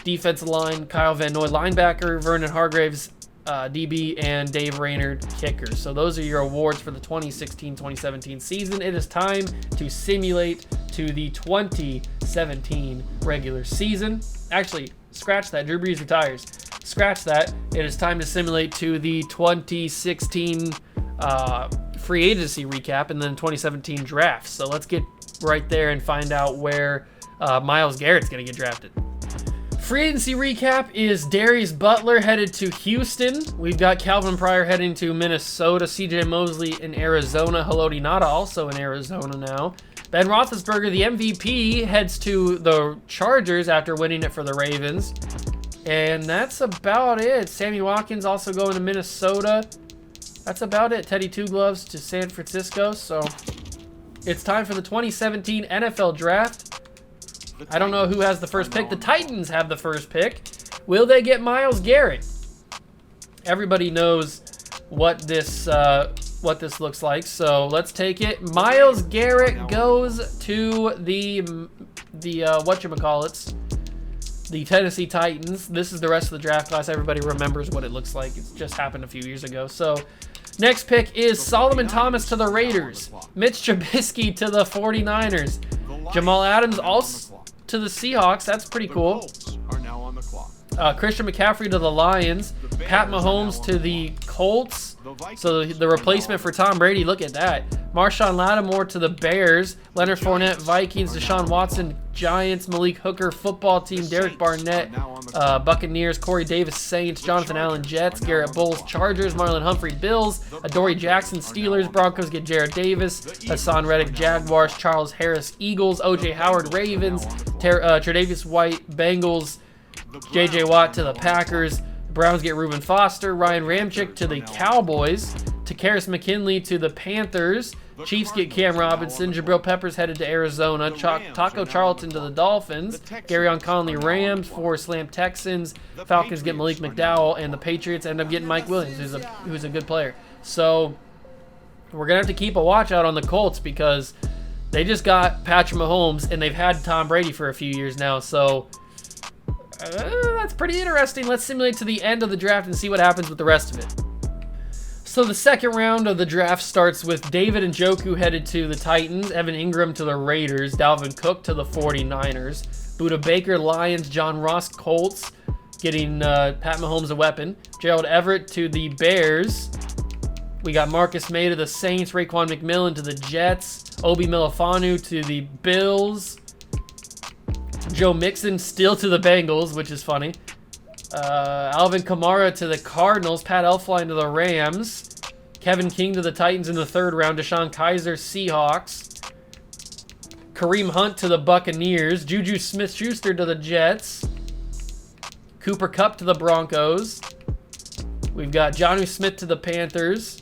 Defensive line, Kyle Van Noy. Linebacker, Vernon Hargraves, DB, and Dave Rayner, kicker. So those are your awards for the 2016-2017 season. It is time to simulate to the 2017 regular season. Actually, scratch that. Drew Brees retires. scratch that. It is time to simulate to the 2016 free agency recap and then 2017 draft. So let's get right there and find out where Myles Garrett's going to get drafted. Free agency recap is Darius Butler headed to Houston. We've got Calvin Pryor heading to Minnesota. CJ Mosley in Arizona. Haloti Ngata also in Arizona now. Ben Roethlisberger, the MVP, heads to the Chargers after winning it for the Ravens. And that's about it. Sammy Watkins also going to Minnesota. That's about it. Teddy Two Gloves to San Francisco. So it's time for the 2017 NFL Draft. I don't know who has the first pick. The Titans have the first pick. Will they get Myles Garrett? Everybody knows what this looks like, so let's take it. Myles Garrett goes to the whatchamacallits, the Tennessee Titans. This is the rest of the draft class. Everybody remembers what it looks like. It just happened a few years ago. So next pick is Solomon Thomas to the Raiders. Mitch Trubisky to the 49ers. Jamal Adams also to the Seahawks. That's pretty cool. Christian McCaffrey to the Lions. Pat Mahomes to the Colts. So the replacement for Tom Brady. Look at that. Marshawn Lattimore to the Bears. Leonard Fournette, Vikings. Deshaun Watson, Giants. Malik Hooker, football team. Derek Barnett, Buccaneers. Corey Davis, Saints. Jonathan Allen, Jets. Garrett Bowles, Chargers. Marlon Humphrey, Bills. Adoree Jackson, Steelers. Broncos get Jared Davis. Hassan Reddick, Jaguars. Charles Harris, Eagles. O.J. Howard, Ravens. Tre'Davious White, Bengals. J.J. Watt to the Packers. Browns get Reuben Foster. Ryan Ramczyk to the Cowboys. Takkarist McKinley to the Panthers. Chiefs get Cam Robinson. Jabril Peppers headed to Arizona. Taco Charlton to the Dolphins. Garyon Conley, Rams. Forrest Lamp, Texans. Falcons get Malik McDowell. And the Patriots end up getting Mike Williams, who's a good player. So we're going to have to keep a watch out on the Colts because they just got Patrick Mahomes, and they've had Tom Brady for a few years now. So that's pretty interesting. Let's simulate to the end of the draft and see what happens with the rest of it. So the second round of the draft starts with David Njoku headed to the Titans, Evan Ingram to the Raiders, Dalvin Cook to the 49ers, Budda Baker, Lions, John Ross, Colts, getting Pat Mahomes a weapon, Gerald Everett to the Bears. We got Marcus May to the Saints, Raekwon McMillan to the Jets, Obi Melifonwu to the Bills, Joe Mixon still to the Bengals, which is funny. Alvin Kamara to the Cardinals. Pat Elflein to the Rams. Kevin King to the Titans in the third round. Deshaun Kaiser, Seahawks. Kareem Hunt to the Buccaneers. Juju Smith-Schuster to the Jets. Cooper Kupp to the Broncos. We've got Jonnu Smith to the Panthers.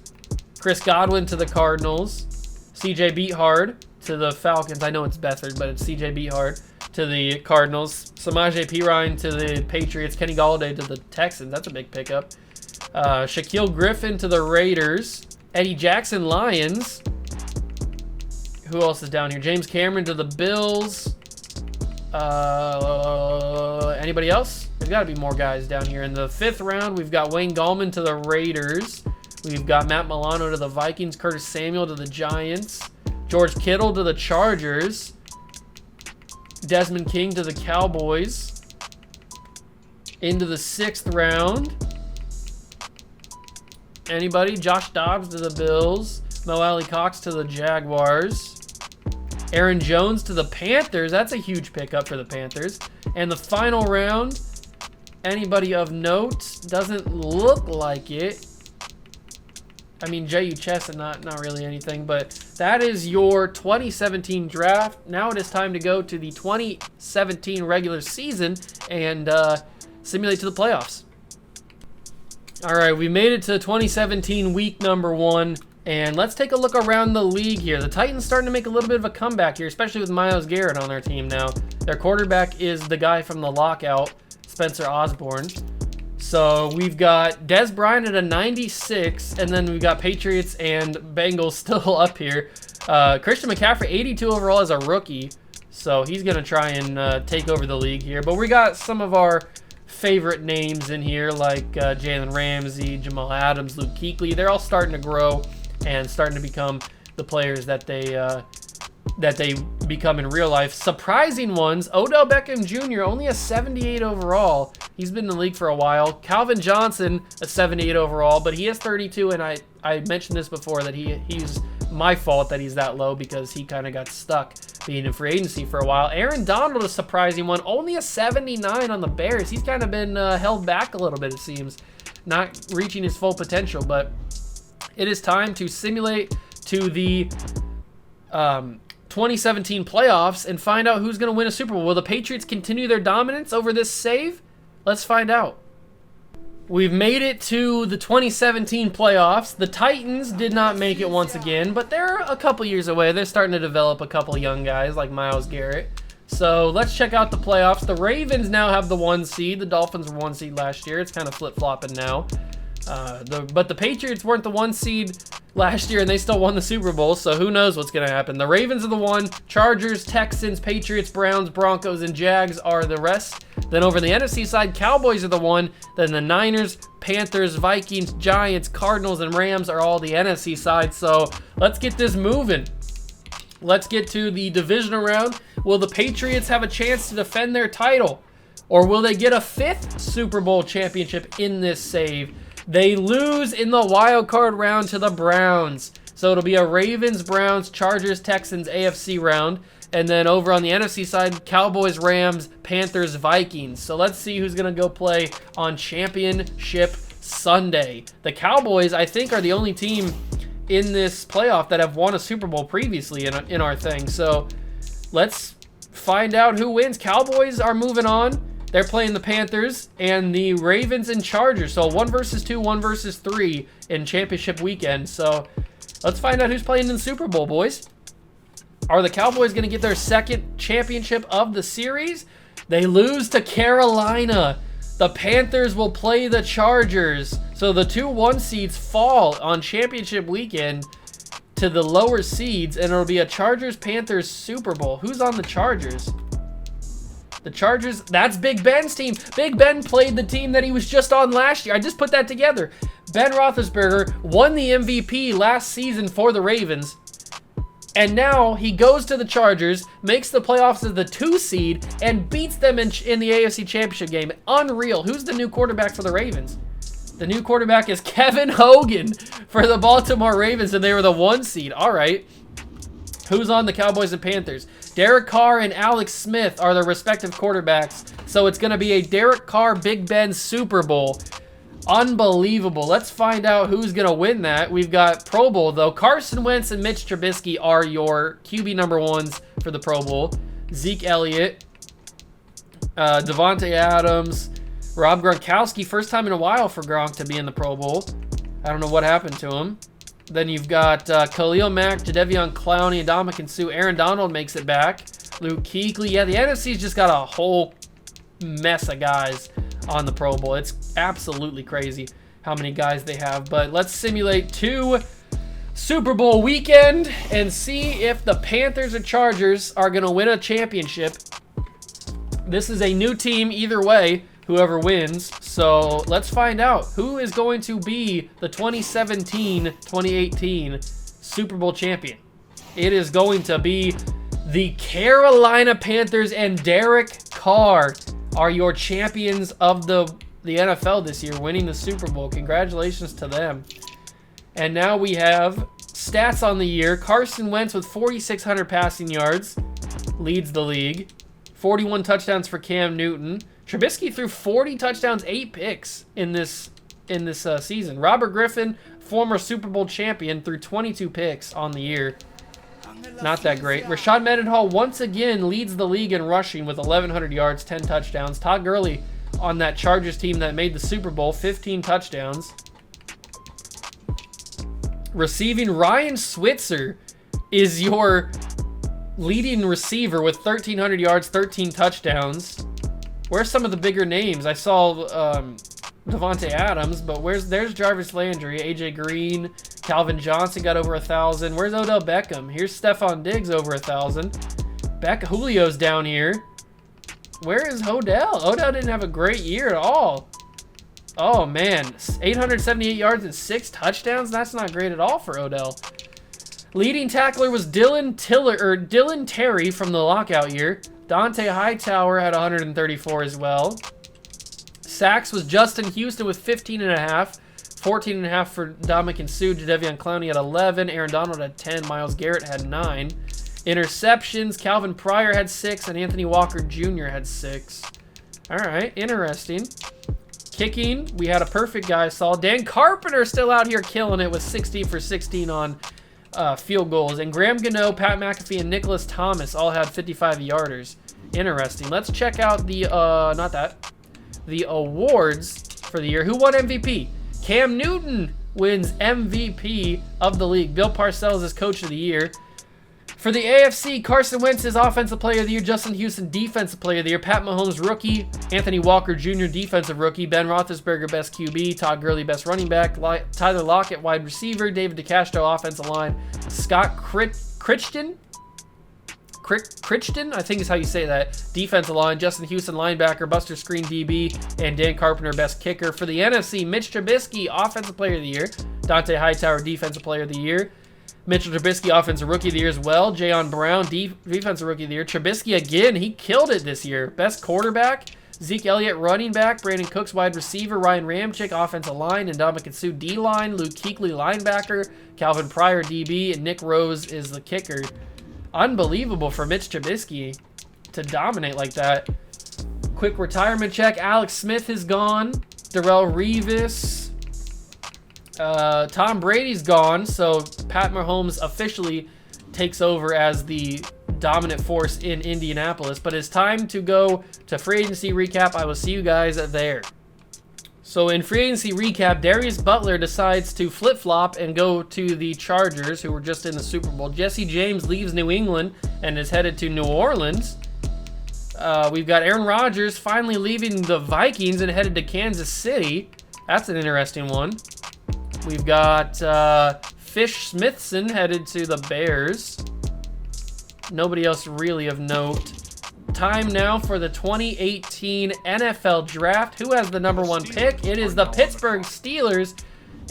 Chris Godwin to the Cardinals. CJ Beathard to the Falcons. I know it's Beathard, but it's CJ Beathard to the Cardinals. Samaje Perine to the Patriots. Kenny Golladay to the Texans. That's a big pickup. Shaquille Griffin to the Raiders. Eddie Jackson, Lions. Who else is down here? James Cameron to the Bills. Anybody else? There's got to be more guys down here. In the fifth round, we've got Wayne Gallman to the Raiders. We've got Matt Milano to the Vikings. Curtis Samuel to the Giants. George Kittle to the Chargers. Desmond King to the Cowboys. Into the sixth round. Anybody? Josh Dobbs to the Bills. Mo Alley Cox to the Jaguars. Aaron Jones to the Panthers. That's a huge pickup for the Panthers. And the final round, anybody of note? Doesn't look like it. I mean, J.U. Chesson, not really anything, but that is your 2017 draft. Now it is time to go to the 2017 regular season and simulate to the playoffs. All right, we made it to 2017 week number 1, and let's take a look around the league here. The Titans starting to make a little bit of a comeback here, especially with Myles Garrett on their team now. Their quarterback is the guy from the lockout, Spencer Osborne. So we've got Dez Bryant at a 96, and then we've got Patriots and Bengals still up here. Christian McCaffrey, 82 overall as a rookie, so he's going to try and take over the league here. But we got some of our favorite names in here, like Jalen Ramsey, Jamal Adams, Luke Kuechly. They're all starting to grow and starting to become the players that they that they become in real life. Surprising ones, Odell Beckham Jr., only a 78 overall. He's been in the league for a while. Calvin Johnson, a 78 overall, but he has 32, and I mentioned this before that he's my fault that he's that low because he kind of got stuck being in free agency for a while. Aaron Donald, a surprising one, only a 79 on the Bears. He's kind of been held back a little bit, it seems, not reaching his full potential, but it is time to simulate to the 2017 playoffs and find out who's going to win a Super Bowl. Will the Patriots continue their dominance over this save? Let's find out. We've made it to the 2017 playoffs. The Titans did not make it once again, but they're a couple years away. They're starting to develop a couple young guys like Myles Garrett. So let's check out the playoffs. The Ravens now have the 1 seed. The Dolphins were 1 seed last year. It's kind of flip-flopping now. But the Patriots weren't the 1 seed last year, and they still won the Super Bowl, so who knows what's going to happen. The Ravens are the 1. Chargers, Texans, Patriots, Browns, Broncos, and Jags are the rest. Then over the NFC side, Cowboys are the 1. Then the Niners, Panthers, Vikings, Giants, Cardinals, and Rams are all the NFC side. So let's get this moving. Let's get to the divisional round. Will the Patriots have a chance to defend their title? Or will they get a 5th Super Bowl championship in this save? They lose in the wild card round to the Browns. So it'll be a Ravens, Browns, Chargers, Texans AFC round. And then over on the NFC side, Cowboys, Rams, Panthers, Vikings. So let's see who's going to go play on Championship Sunday. The Cowboys, I think, are the only team in this playoff that have won a Super Bowl previously in our thing. So let's find out who wins. Cowboys are moving on. They're playing the Panthers and the Ravens and Chargers. So 1 versus 2, 1 versus 3 in championship weekend. So let's find out who's playing in the Super Bowl, boys. Are the Cowboys going to get their 2nd championship of the series? They lose to Carolina. The Panthers will play the Chargers. So the 2 1 seeds fall on championship weekend to the lower seeds, and it'll be a Chargers-Panthers Super Bowl. Who's on the Chargers? The Chargers, that's Big Ben's team. Big Ben played the team that he was just on last year. I just put that together. Ben Roethlisberger won the MVP last season for the Ravens. And now he goes to the Chargers, makes the playoffs as the 2 seed, and beats them in the AFC Championship game. Unreal. Who's the new quarterback for the Ravens? The new quarterback is Kevin Hogan for the Baltimore Ravens, and they were the 1 seed. All right. Who's on the Cowboys and Panthers? Derek Carr and Alex Smith are the respective quarterbacks. So it's going to be a Derek Carr, Big Ben Super Bowl. Unbelievable. Let's find out who's going to win that. We've got Pro Bowl, though. Carson Wentz and Mitch Trubisky are your QB number 1s for the Pro Bowl. Zeke Elliott, Devontae Adams, Rob Gronkowski. First time in a while for Gronk to be in the Pro Bowl. I don't know what happened to him. Then you've got Khalil Mack, Jadeveon Clowney, and Ndamukong Suh. Aaron Donald makes it back. Luke Kuechly. Yeah, the NFC's just got a whole mess of guys on the Pro Bowl. It's absolutely crazy how many guys they have. But let's simulate 2 Super Bowl weekend and see if the Panthers or Chargers are going to win a championship. This is a new team either way, whoever wins. So let's find out who is going to be the 2017-2018 Super Bowl champion. It is going to be the Carolina Panthers, and Derek Carr are your champions of the NFL this year, winning the Super Bowl. Congratulations to them. And now we have stats on the year. Carson Wentz with 4,600 passing yards leads the league. 41 touchdowns for Cam Newton. Trubisky threw 40 touchdowns, 8 picks in this season. Robert Griffin, former Super Bowl champion, threw 22 picks on the year. Not that great. Rashad Mendenhall once again leads the league in rushing with 1,100 yards, 10 touchdowns. Todd Gurley on that Chargers team that made the Super Bowl, 15 touchdowns. Receiving, Ryan Switzer is your leading receiver with 1,300 yards, 13 touchdowns. Where's some of the bigger names? I saw Devontae Adams, but there's Jarvis Landry, AJ Green, Calvin Johnson got over 1,000. Where's Odell Beckham? Here's Stephon Diggs over 1,000. Julio's down here. Where is Odell? Odell didn't have a great year at all. Oh man, 878 yards and 6 touchdowns. That's not great at all for Odell. Leading tackler was Dylan Terry from the lockout year. Dante Hightower had 134 as well. Sacks was Justin Houston with 15.5. 14.5 for Dominican Sue. Jadeveon Clowney had 11. Aaron Donald had 10. Myles Garrett had 9. Interceptions, Calvin Pryor had 6. And Anthony Walker Jr. had 6. All right, interesting. Kicking, we had a perfect guy, Saul. Dan Carpenter still out here killing it with 16 for 16 on field goals. And Graham Gano, Pat McAfee, and Nicholas Thomas all had 55-yarders. Interesting. Let's check out the, the awards for the year. Who won MVP? Cam Newton wins MVP of the league. Bill Parcells is Coach of the Year. For the AFC, Carson Wentz is Offensive Player of the Year. Justin Houston, Defensive Player of the Year. Pat Mahomes, Rookie. Anthony Walker Jr., Defensive Rookie. Ben Roethlisberger, Best QB. Todd Gurley, Best Running Back. Tyler Lockett, Wide Receiver. David DeCastro, Offensive Line. Scott Crichton, I think is how you say that. Defensive line. Justin Houston, linebacker. Buster Screen, DB. And Dan Carpenter, best kicker. For the NFC, Mitch Trubisky, Offensive Player of the Year. Dante Hightower, Defensive Player of the Year. Mitchell Trubisky, Offensive Rookie of the Year as well. Jayon Brown, Defensive Rookie of the Year. Trubisky again, he killed it this year. Best quarterback. Zeke Elliott, running back. Brandon Cooks, wide receiver. Ryan Ramczyk, offensive line. And Dominican Sue, D-line. Luke Kuechly, linebacker. Calvin Pryor, DB. And Nick Rose is the kicker. Unbelievable for Mitch Trubisky to dominate like that. Quick retirement check. Alex Smith is gone. Darrelle Revis. Tom Brady's gone, so Pat Mahomes officially takes over as the dominant force in Indianapolis. But it's time to go to free agency recap. I will see you guys there. So in free agency recap, Darius Butler decides to flip-flop and go to the Chargers, who were just in the Super Bowl. Jesse James leaves New England and is headed to New Orleans. We've got Aaron Rodgers finally leaving the Vikings and headed to Kansas City. That's an interesting one. We've got Fish Smithson headed to the Bears. Nobody else really of note. Time now for the 2018 NFL Draft. Who has the #1 pick? It is the Pittsburgh Steelers.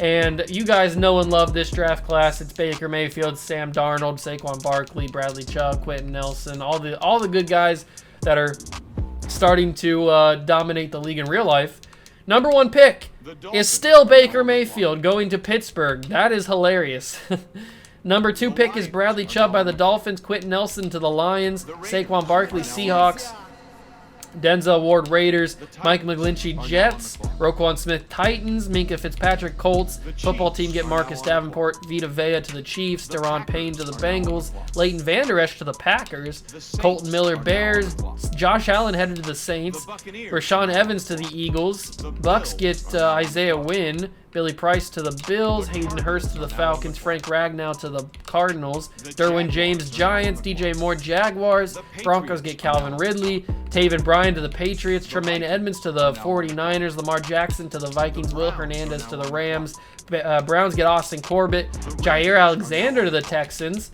And you guys know and love this draft class. It's Baker Mayfield, Sam Darnold, Saquon Barkley, Bradley Chubb, Quentin Nelson, all the good guys that are starting to dominate the league in real life. #1 pick is still Baker Mayfield going to Pittsburgh. That is hilarious. #2 pick is Bradley Chubb by the Dolphins, Quentin Nelson to the Lions, Saquon Barkley, Seahawks, Denzel Ward, Raiders, Mike McGlinchey, Jets, Roquan Smith, Titans, Minkah Fitzpatrick, Colts, football team get Marcus Davenport, Vita Vea to the Chiefs, Daron Payne to the Bengals, Leighton Vander Esch to the Packers, Colton Miller, Bears, Josh Allen headed to the Saints, Rashawn Evans to the Eagles, Bucks get Isaiah Wynn, Billy Price to the Bills, Hayden Hurst to the Falcons, Frank Ragnow to the Cardinals, Derwin James, Giants, DJ Moore, Jaguars, Broncos get Calvin Ridley, Taven Bryan to the Patriots, Tremaine Edmonds to the 49ers, Lamar Jackson to the Vikings, Will Hernandez to the Rams, Browns get Austin Corbett, Jair Alexander to the Texans,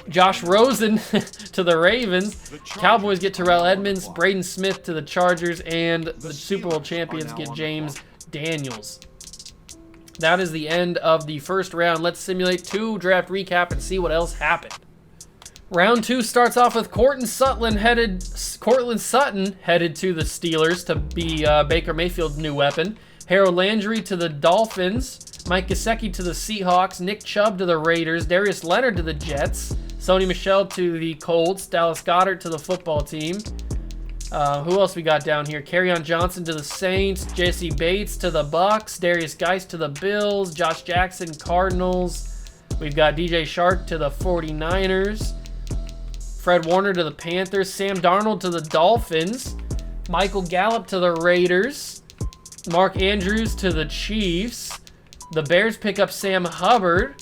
Josh Rosen to the Ravens, Cowboys get Terrell Edmonds, Braden Smith to the Chargers, and the Super Bowl champions get James Daniels. That is the end of the first round. Let's simulate 2 draft recap and see what else happened. Round 2 starts off with Courtland Sutton headed to the Steelers to be Baker Mayfield's new weapon. Harold Landry to the Dolphins. Mike Gesicki to the Seahawks. Nick Chubb to the Raiders. Darius Leonard to the Jets. Sony Michel to the Colts. Dallas Goedert to the football team. Who else we got down here? Kerryon Johnson to the Saints. Jesse Bates to the Bucks. Darius Geist to the Bills. Josh Jackson, Cardinals. We've got DJ Shark to the 49ers. Fred Warner to the Panthers. Sam Darnold to the Dolphins. Michael Gallup to the Raiders. Mark Andrews to the Chiefs. The Bears pick up Sam Hubbard.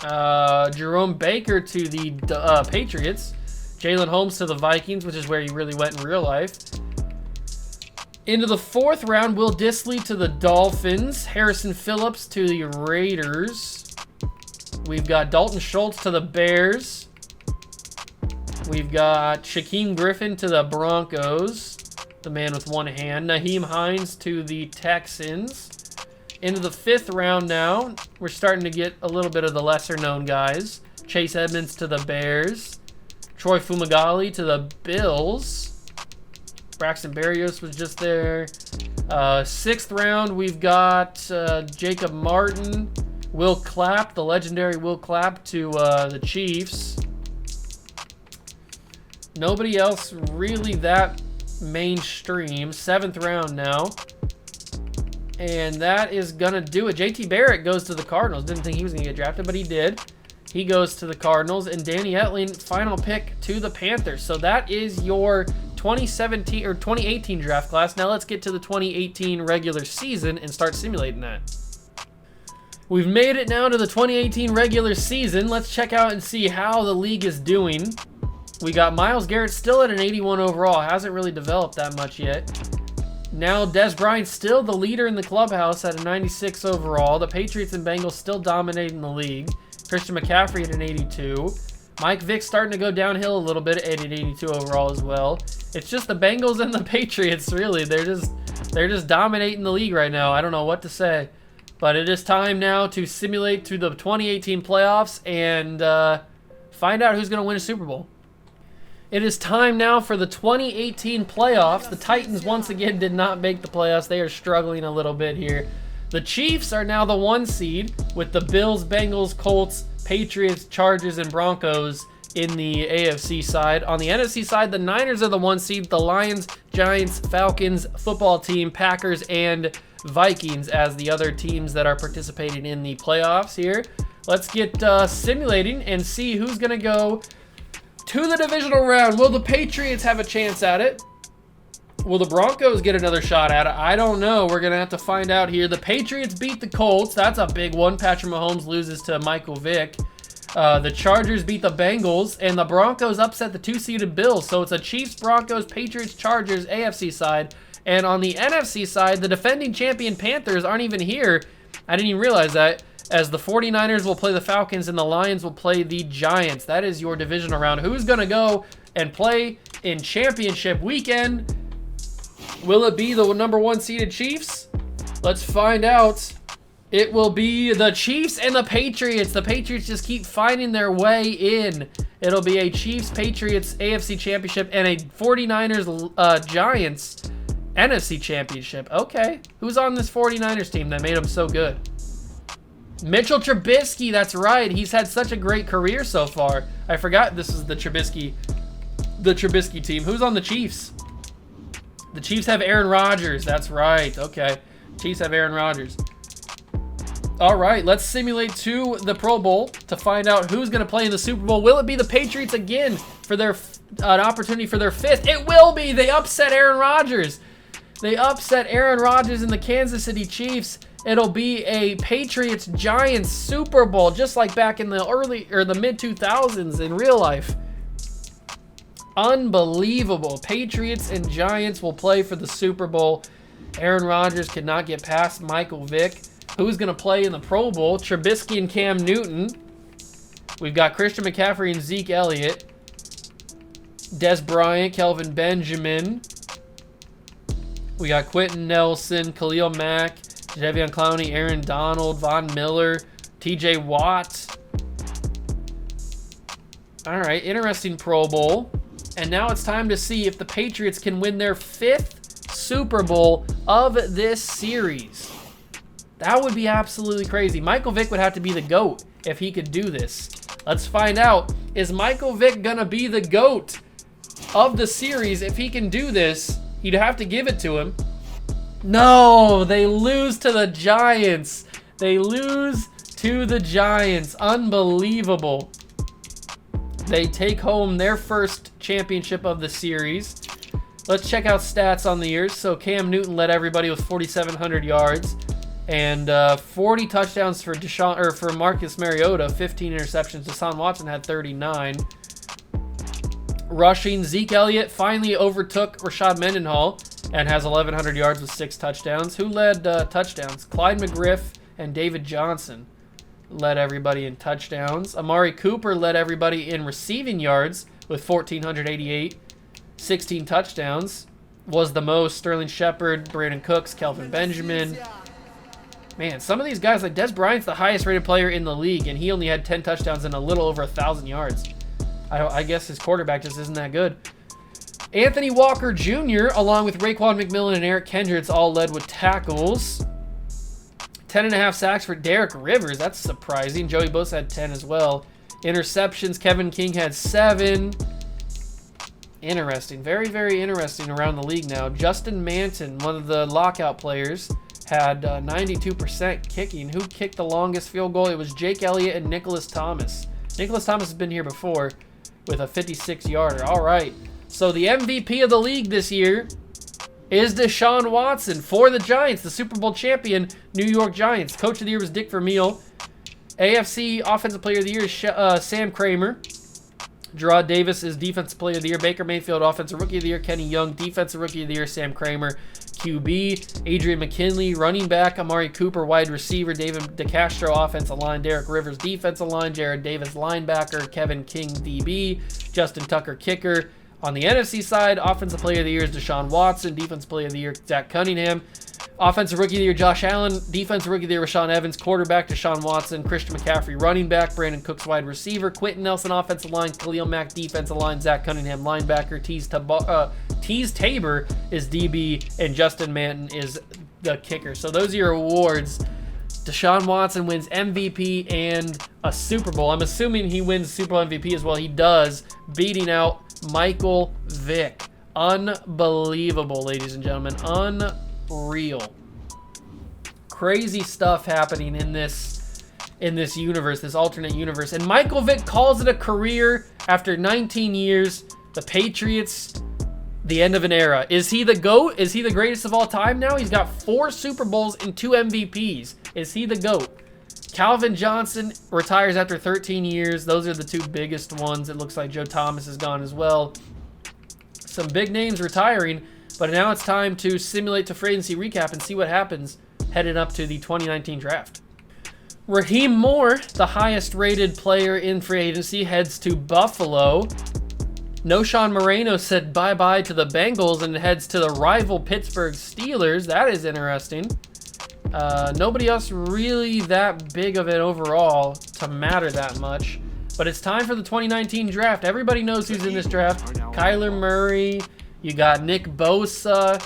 Jerome Baker to the Patriots. Jalen Holmes to the Vikings, which is where he really went in real life. Into the 4th round, Will Dissly to the Dolphins. Harrison Phillips to the Raiders. We've got Dalton Schultz to the Bears. We've got Shaquem Griffin to the Broncos. The man with one hand. Naheem Hines to the Texans. Into the 5th round now. We're starting to get a little bit of the lesser-known guys. Chase Edmonds to the Bears. Troy Fumagalli to the Bills. Braxton Berrios was just there. 6th round, we've got Jacob Martin. Will Clapp, the legendary Will Clapp to the Chiefs. Nobody else really that mainstream. 7th round now. And that is going to do it. JT Barrett goes to the Cardinals. Didn't think he was going to get drafted, but he did. He goes to the Cardinals. And Danny Etling, final pick to the Panthers. So that is your 2017 or 2018 draft class. Now let's get to the 2018 regular season and start simulating that. We've made it now to the 2018 regular season. Let's check out and see how the league is doing. We got Myles Garrett still at an 81 overall. Hasn't really developed that much yet. Now Dez Bryant still the leader in the clubhouse at a 96 overall. The Patriots and Bengals still dominating the league. Christian McCaffrey at an 82. Mike Vick starting to go downhill a little bit at an 82 overall as well. It's just the Bengals and the Patriots, really. They're just dominating the league right now. I don't know what to say. But it is time now to simulate to the 2018 playoffs and find out who's going to win a Super Bowl. It is time now for the 2018 playoffs. The Titans once again did not make the playoffs. They are struggling a little bit here. The Chiefs are now the 1 seed with the Bills, Bengals, Colts, Patriots, Chargers, and Broncos in the AFC side. On the NFC side, the Niners are the 1 seed. The Lions, Giants, Falcons, football team, Packers, and Vikings as the other teams that are participating in the playoffs here. Let's get simulating and see who's going to go to the divisional round. Will the Patriots have a chance at it? Will the Broncos get another shot at it? I don't know. We're going to have to find out here. The Patriots beat the Colts. That's a big one. Patrick Mahomes loses to Michael Vick. The Chargers beat the Bengals, and the Broncos upset the 2-seeded Bills. So it's a Chiefs, Broncos, Patriots, Chargers, AFC side. And on the NFC side, the defending champion Panthers aren't even here. I didn't even realize that. As the 49ers will play the Falcons and the Lions will play the Giants. That is your divisional round. Who's going to go and play in championship weekend? Will it be the number 1 seeded Chiefs? Let's find out. It will be the Chiefs and the Patriots. The Patriots just keep finding their way in. It'll be a Chiefs-Patriots AFC championship and a 49ers-Giants NFC championship. Okay. Who's on this 49ers team that made them so good? Mitchell Trubisky, that's right. He's had such a great career so far. I forgot this is the Trubisky team. Who's on the Chiefs? The Chiefs have Aaron Rodgers. That's right. Okay. Chiefs have Aaron Rodgers. All right, let's simulate to the Pro Bowl to find out who's going to play in the Super Bowl. Will it be the Patriots again for their an opportunity for their 5th? It will be. They upset Aaron Rodgers. They upset Aaron Rodgers and the Kansas City Chiefs. It'll be a Patriots-Giants Super Bowl, just like back in the the mid-2000s in real life. Unbelievable. Patriots and Giants will play for the Super Bowl. Aaron Rodgers could not get past Michael Vick. Who's going to play in the Pro Bowl? Trubisky and Cam Newton. We've got Christian McCaffrey and Zeke Elliott. Dez Bryant, Kelvin Benjamin. We got Quentin Nelson, Khalil Mack, Jadeveon Clowney, Aaron Donald, Von Miller, TJ Watt. All right, interesting Pro Bowl. And now it's time to see if the Patriots can win their 5th Super Bowl of this series. That would be absolutely crazy. Michael Vick would have to be the GOAT if he could do this. Let's find out. Is Michael Vick going to be the GOAT of the series if he can do this? You'd have to give it to him. No, they lose to the Giants. They lose to the Giants. Unbelievable. They take home their first championship of the series. Let's check out stats on the years. So Cam Newton led everybody with 4,700 yards and 40 touchdowns for Marcus Mariota, 15 interceptions. Deshaun Watson had 39. Rushing, Zeke Elliott finally overtook Rashad Mendenhall and has 1,100 yards with 6 touchdowns. Who led touchdowns? Clyde McGriff and David Johnson led everybody in touchdowns. Amari Cooper led everybody in receiving yards with 1,488. 16 touchdowns was the most. Sterling Shepard, Brandon Cooks, Kelvin Benjamin. Man, some of these guys, like Des Bryant's the highest rated player in the league, and he only had 10 touchdowns and a little over 1,000 yards. I guess his quarterback just isn't that good. Anthony Walker Jr., along with Raekwon McMillan and Eric Kendricks, all led with tackles. 10.5 sacks for Derek Rivers. That's surprising. Joey Bosa had 10 as well. Interceptions, Kevin King had 7. Interesting. Very, very interesting around the league now. Justin Manton, one of the lockout players, had 92% kicking. Who kicked the longest field goal? It was Jake Elliott and Nicholas Thomas. Nicholas Thomas has been here before with a 56-yarder. All right. So the MVP of the league this year is Deshaun Watson for the Giants, the Super Bowl champion New York Giants. Coach of the year was Dick Vermeil. AFC Offensive Player of the year is Sam Kramer. Gerard Davis is Defensive Player of the Year. Baker Mayfield, Offensive Rookie of the Year. Kenny Young, Defensive Rookie of the Year. Sam Kramer, QB. Adrian McKinley, running back. Amari Cooper, wide receiver. David DeCastro, offensive line. Derek Rivers, defensive line. Jared Davis, linebacker. Kevin King, DB. Justin Tucker, kicker. On the NFC side, Offensive Player of the Year is Deshaun Watson. Defensive Player of the Year, Zach Cunningham. Offensive Rookie of the Year, Josh Allen. Defensive Rookie of the Year, Rashaan Evans. Quarterback, Deshaun Watson. Christian McCaffrey, running back. Brandon Cooks, wide receiver. Quentin Nelson, offensive line. Khalil Mack, defensive line. Zach Cunningham, linebacker. Teez Tabor is DB. And Justin Manton is the kicker. So those are your awards. Deshaun Watson wins MVP and a Super Bowl. I'm assuming he wins Super Bowl MVP as well. He does, beating out Michael Vick. Unbelievable, ladies and gentlemen. Unreal. Crazy stuff happening in this universe, this alternate universe. And Michael Vick calls it a career after 19 years. The Patriots, the end of an era. Is he the GOAT? Is he the greatest of all time now? He's got 4 Super Bowls and 2 MVPs. Is he the GOAT? Calvin Johnson retires after 13 years. Those are the 2 biggest ones. It looks like Joe Thomas is gone as well. Some big names retiring, but now it's time to simulate to free agency recap and see what happens headed up to the 2019 draft. Raheem Moore, the highest rated player in free agency, heads to Buffalo. Noshawn Moreno said bye-bye to the Bengals and heads to the rival Pittsburgh Steelers. That is interesting. Nobody else really that big of it overall to matter that much. But it's time for the 2019 draft. Everybody knows who's in this draft. Kyler Murray, you got Nick Bosa,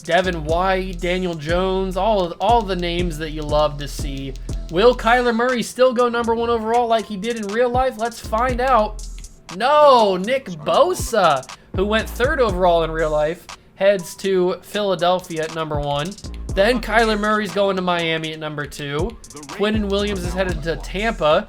Devin White, Daniel Jones, all the names that you love to see. Will Kyler Murray still go number 1 overall like he did in real life? Let's find out. No, Nick Bosa, who went 3rd overall in real life, heads to Philadelphia at number 1. Then Kyler Murray's going to Miami at number 2. Quinnen Williams is headed to Tampa.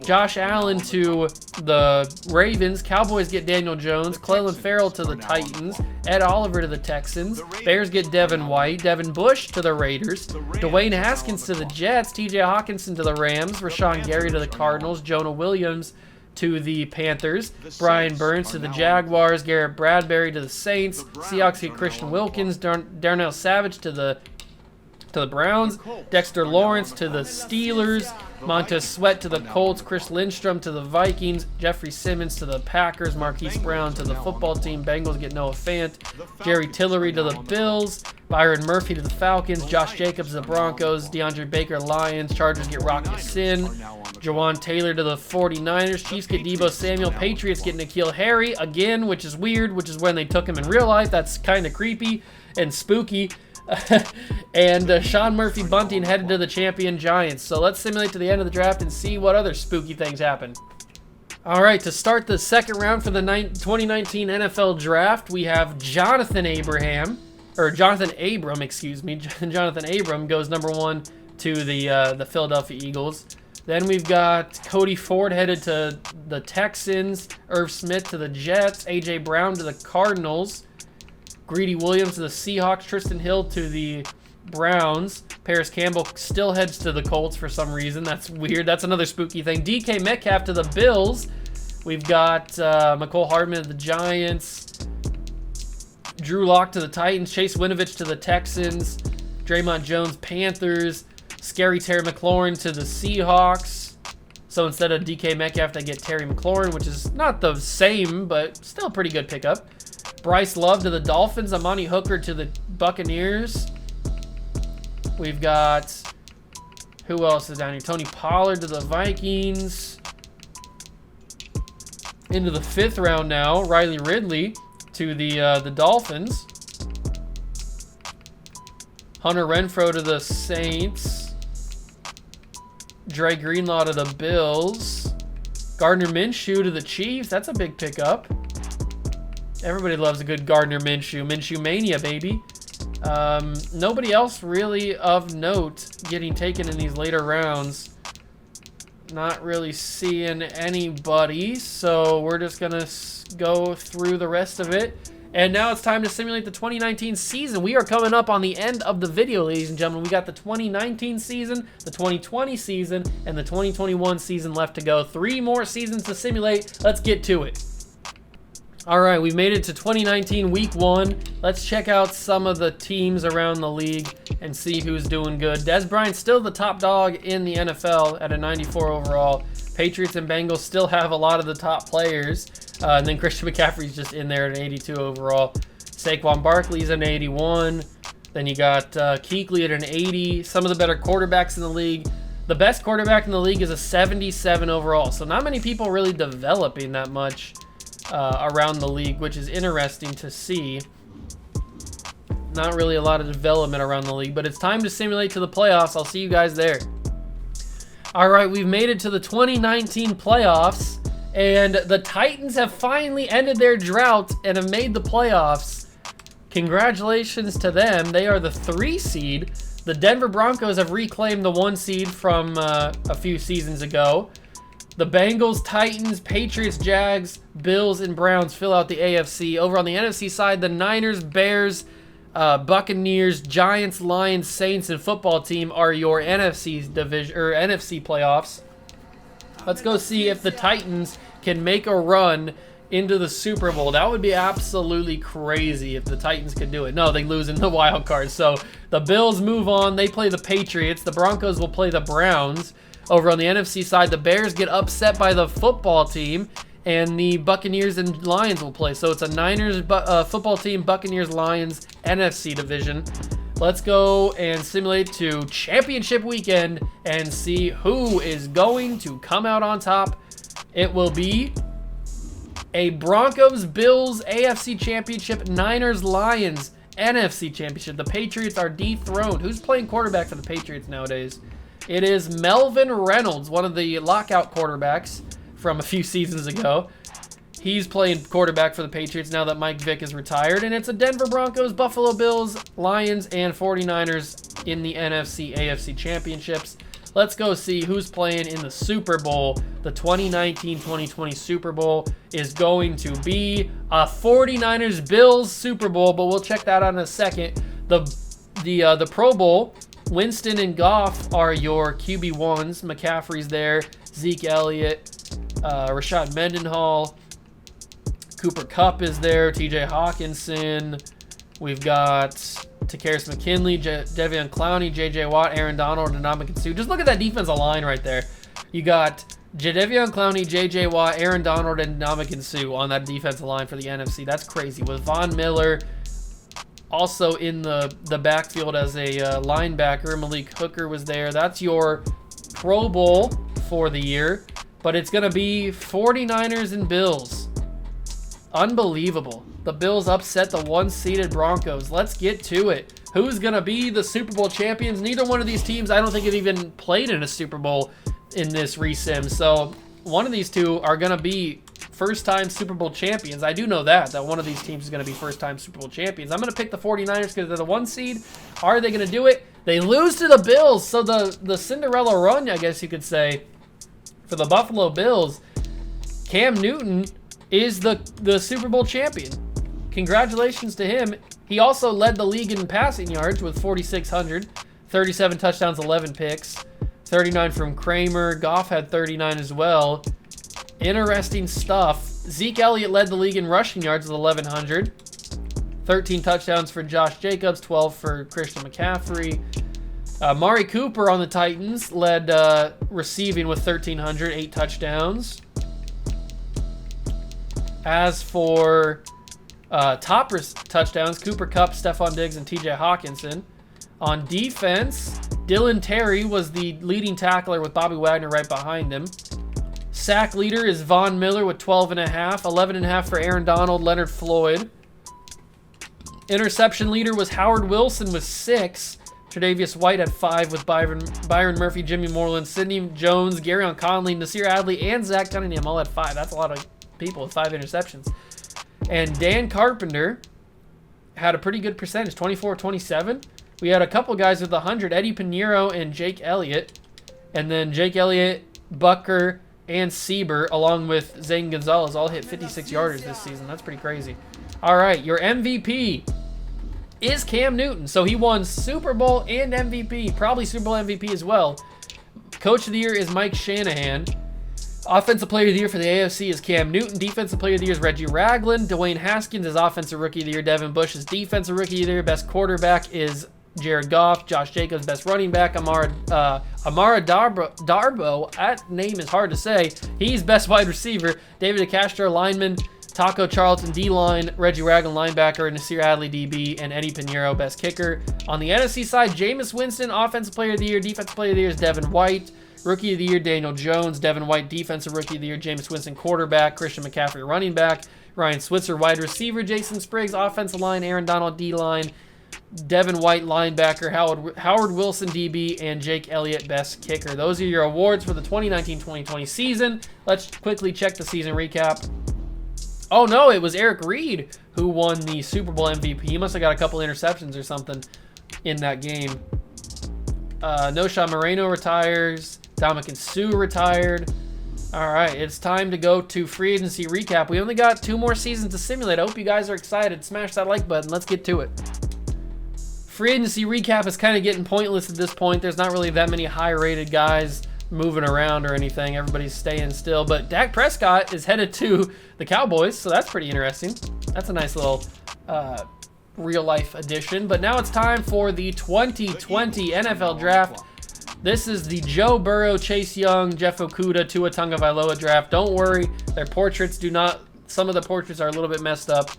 Josh Allen to the Ravens. Cowboys get Daniel Jones. Clelin Ferrell to the Titans. Ed Oliver to the Texans. Bears get Devin White. Devin Bush to the Raiders. Dwayne Haskins to the Jets. TJ Hawkinson to the Rams. Rashawn Gary to the Cardinals. Jonah Williams to the Panthers. Brian Burns to the Jaguars. Garrett Bradbury to the Saints. Seahawks get Christian Wilkins. Darnell Savage to the Browns. Dexter Lawrence to the Steelers. Montez Sweat to the Colts. Chris Lindstrom to the Vikings. Jeffrey Simmons to the Packers. Marquise Brown to the football team. Bengals get Noah Fant. Jerry Tillery to the Bills. Byron Murphy to the Falcons. Josh Jacobs to the Broncos. DeAndre Baker Lions. Chargers get Rock Ya-Sin. Jawan Taylor to the 49ers. Chiefs get Deebo Samuel. Patriots get N'Keal Harry again, which is weird, which is when they took him in real life. That's kind of creepy and spooky. And Sean Murphy Bunting headed to the champion Giants. So let's simulate to the end of the draft and see what other spooky things happen. All right, to start the second round for the 2019 NFL Draft, we have Jonathan Abram, excuse me. Jonathan Abram goes number 1 to the Philadelphia Eagles. Then we've got Cody Ford headed to the Texans. Irv Smith to the Jets. A.J. Brown to the Cardinals. Greedy Williams to the Seahawks. Tristan Hill to the Browns. Paris Campbell still heads to the Colts for some reason. That's weird. That's another spooky thing. DK Metcalf to the Bills. We've got McCole Hardman to the Giants. Drew Lock to the Titans. Chase Winovich to the Texans. Draymond Jones, Panthers. Scary Terry McLaurin to the Seahawks. So instead of DK Metcalf, they get Terry McLaurin, which is not the same, but still a pretty good pickup. Bryce Love to the Dolphins. Amani Hooker to the Buccaneers. We've got Who else is down here? Tony Pollard to the Vikings. Into the 5th round now. Riley Ridley to the Dolphins. Hunter Renfrow to the Saints. Dre Greenlaw to the Bills. Gardner Minshew to the Chiefs. That's a big pickup. Everybody loves a good Gardner Minshew. Minshew mania, baby. Nobody else really of note getting taken in these later rounds. Not really seeing anybody, so we're just gonna go through the rest of it. And now it's time to simulate the 2019 season. We are coming up on the end of the video, ladies and gentlemen. We got the 2019 season, the 2020 season, and the 2021 season left to go. 3 more seasons to simulate. Let's get to it. All right, we've made it to 2019 week 1. Let's check out some of the teams around the league and see who's doing good. Dez Bryant's still the top dog in the NFL at a 94 overall. Patriots and Bengals still have a lot of the top players. And then Christian McCaffrey's just in there at an 82 overall. Saquon Barkley's an 81. Then you got Kuechly at an 80. Some of the better quarterbacks in the league. The best quarterback in the league is a 77 overall. So not many people really developing that much around the league, which is interesting to see. Not really a lot of development around the league, but it's time to simulate to the playoffs. I'll see you guys there. All right, we've made it to the 2019 playoffs, and the Titans have finally ended their drought and have made the playoffs. Congratulations to them. They are the 3 seed. The Denver Broncos have reclaimed the 1 seed from a few seasons ago. The Bengals, Titans, Patriots, Jags, Bills, and Browns fill out the AFC. Over on the NFC side, the Niners, Bears, Buccaneers, Giants, Lions, Saints, and football team are your NFC division or NFC playoffs. Let's go see if the Titans can make a run into the Super Bowl. That would be absolutely crazy if the Titans could do it. No, they lose in the wild card. So the Bills move on. They play the Patriots. The Broncos will play the Browns. Over on the NFC side, the Bears get upset by the football team, and the Buccaneers and Lions will play. So it's a Niners football team, Buccaneers, Lions, NFC division. Let's go and simulate to championship weekend and see who is going to come out on top. It will be a Broncos-Bills AFC championship, Niners-Lions NFC championship. The Patriots are dethroned. Who's playing quarterback for the Patriots nowadays? It is Melvin Reynolds, one of the lockout quarterbacks from a few seasons ago. He's playing quarterback for the Patriots now that Mike Vick is retired. And it's a Denver Broncos, Buffalo Bills, Lions, and 49ers in the NFC, AFC championships. Let's go see who's playing in the Super Bowl. The 2019-2020 Super Bowl is going to be a 49ers-Bills Super Bowl, but we'll check that out in a second. The Pro Bowl, Winston and Goff are your QB1s. McCaffrey's there. Zeke Elliott, Rashad Mendenhall, Cooper Kupp is there. TJ Hawkinson. We've got Takarius McKinley, Devion Clowney, JJ Watt, Aaron Donald, and Ndamukong Suh. Just look at that defensive line right there. You got Jadeveon Clowney, JJ Watt, Aaron Donald, and Ndamukong Suh on that defensive line for the NFC. That's crazy. With Von Miller also in the backfield as a linebacker. Malik Hooker was there. That's your Pro Bowl for the year. But it's going to be 49ers and Bills. Unbelievable. The Bills upset the 1-seeded Broncos. Let's get to it. Who's going to be the Super Bowl champions? Neither one of these teams, I don't think, have even played in a Super Bowl in this resim. So one of these two are going to be first-time Super Bowl champions. I do know that one of these teams is going to be first-time Super Bowl champions. I'm going to pick the 49ers because they're the 1 seed. Are they going to do it? They lose to the Bills. So the Cinderella run, I guess you could say, for the Buffalo Bills, Cam Newton is the Super Bowl champion. Congratulations to him. He also led the league in passing yards with 4,600, 37 touchdowns, 11 picks, 39 from Kramer. Goff had 39 as well. Interesting stuff. Zeke Elliott led the league in rushing yards with 1,100, 13 touchdowns for Josh Jacobs, 12 for Christian McCaffrey. Mari Cooper on the Titans led receiving with 1,300, 8 touchdowns. As for touchdowns, Cooper Kupp, Stephon Diggs, and TJ Hawkinson. On defense, Dylan Terry was the leading tackler with Bobby Wagner right behind him. Sack leader is Von Miller with 12.5. 11.5 for Aaron Donald, Leonard Floyd. Interception leader was Howard Wilson with 6. Tre'Davious White had 5 with Byron Murphy, Jimmy Moreland, Sidney Jones, Garyon Conley, Nasir Adley, and Zach Cunningham all had 5. That's a lot of people with 5 interceptions. And Dan Carpenter had a pretty good percentage, 24-27. We had a couple guys with 100, Eddie Pinheiro and Jake Elliott. And then Jake Elliott, Bucker, and Sieber, along with Zane Gonzalez, all hit 56 yarders this season. That's pretty crazy. All right, your MVP is Cam Newton. So he won Super Bowl and MVP, probably Super Bowl MVP as well. Coach of the Year is Mike Shanahan. Offensive Player of the Year for the AFC is Cam Newton. Defensive Player of the Year is Reggie Ragland. Dwayne Haskins is Offensive Rookie of the Year. Devin Bush is Defensive Rookie of the Year. Best quarterback is Jared Goff. Josh Jacobs, best running back. Amara Darbo, that name is hard to say. He's best wide receiver. David DeCastro, lineman. Taco Charlton, D-line. Reggie Ragland, linebacker. Nasir Adley, DB. And Eddie Pinheiro, best kicker. On the NFC side, Jameis Winston, Offensive Player of the Year. Defensive Player of the Year is Devin White. Rookie of the Year, Daniel Jones. Devin White, Defensive Rookie of the Year. Jameis Winston, quarterback. Christian McCaffrey, running back. Ryan Switzer, wide receiver. Jason Spriggs, offensive line. Aaron Donald, D-line. Devin White, linebacker. Howard Wilson, DB. And Jake Elliott, best kicker. Those are your awards for the 2019-2020 season. Let's quickly check the season recap. Oh, no, it was Eric Reed who won the Super Bowl MVP. He must have got a couple interceptions or something in that game. Noshawn Moreno retires. Dominican Sue retired. All right, it's time to go to free agency recap. We only got 2 more seasons to simulate. I hope you guys are excited. Smash that like button. Let's get to it. Free agency recap is kind of getting pointless at this point. There's not really that many high-rated guys moving around or anything. Everybody's staying still. But Dak Prescott is headed to the Cowboys, so that's pretty interesting. That's a nice little real-life addition. But now it's time for the 2020 NFL Draft. This is the Joe Burrow, Chase Young, Jeff Okudah, Tua Tagovailoa draft. Don't worry, their portraits do not... Some of the portraits are a little bit messed up,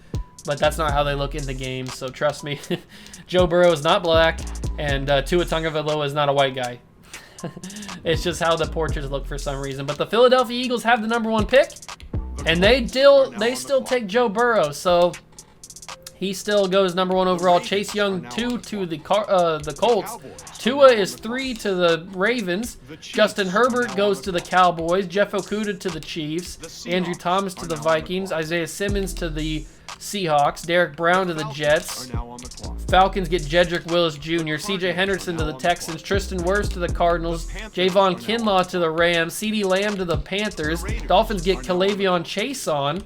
but that's not how they look in the game, so trust me. Joe Burrow is not black, and Tua Tagovailoa is not a white guy. It's just how the portraits look for some reason. But the Philadelphia Eagles have the #1 pick, and they still take Joe Burrow, so he still goes #1 overall. Chase Young 2 to the Colts. Tua is 3 to the Ravens. Justin Herbert goes to the Cowboys. Jeff Okudah to the Chiefs. Andrew Thomas to the Vikings. Isaiah Simmons to the Seahawks. Derek Brown to the Jets. Falcons get Jedrick Willis Jr. C.J. Henderson to the Texans. Tristan Wirfs to the Cardinals. Javon Kinlaw to the Rams. CeeDee Lamb to the Panthers. Dolphins get Kalavion Chason.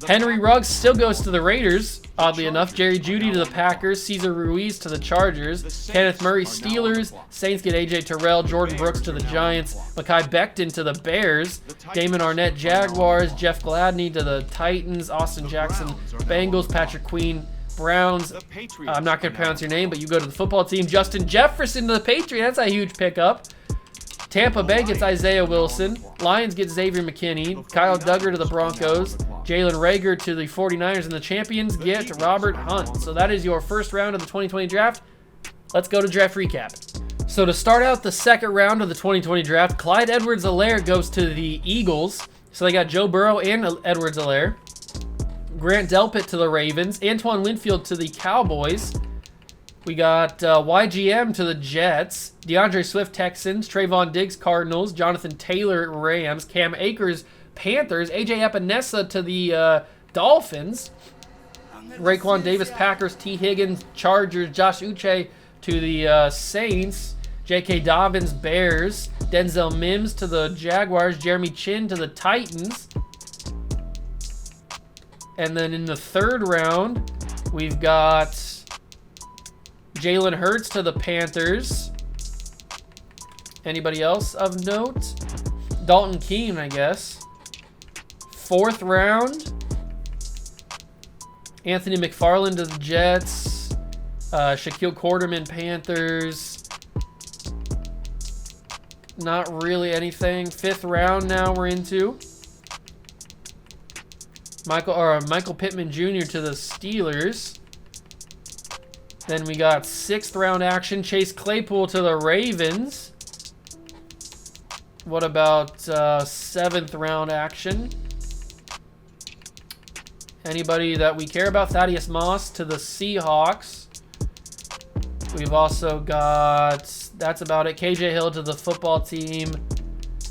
Henry Ruggs still goes to the Raiders, oddly enough. Jerry Jeudy to the Packers. Cesar Ruiz to the Chargers. Kenneth Murray Steelers. Saints get A.J. Terrell. Jordan Brooks to the Giants. Mekhi Becton to the Bears. Damon Arnett Jaguars. Jeff Gladney to the Titans. Austin Jackson Bengals. Patrick Queen Browns. I'm not going to pronounce your name, but you go to the football team. Justin Jefferson to the Patriots. That's a huge pickup. Tampa Bay gets Isaiah Wilson. Lions get Xavier McKinney. Kyle Duggar to the Broncos. Jalen Reagor to the 49ers. And the champions get Robert Hunt. So that is your first round of the 2020 draft. Let's go to draft recap. So to start out the second round of the 2020 draft, Clyde Edwards-Helaire goes to the Eagles. So they got Joe Burrow and Edwards-Helaire. Grant Delpit to the Ravens. Antoine Winfield to the Cowboys. We got YGM to the Jets. DeAndre Swift, Texans. Trayvon Diggs, Cardinals. Jonathan Taylor, Rams. Cam Akers, Panthers. AJ Epinesa to the Dolphins. Raekwon Davis, Packers. T. Higgins, Chargers. Josh Uche to the Saints. J.K. Dobbins, Bears. Denzel Mims to the Jaguars. Jeremy Chin to the Titans. And then in the third round, we've got Jalen Hurts to the Panthers. Anybody else of note? Dalton Keene, I guess. Fourth round, Anthony McFarland to the Jets. Shaquille Quarterman, Panthers. Not really anything. Fifth round now we're into. Michael Pittman Jr. to the Steelers. Then we got 6th round action. Chase Claypool to the Ravens. What about 7th round action? Anybody that we care about? Thaddeus Moss to the Seahawks. We've also got, that's about it, KJ Hill to the football team.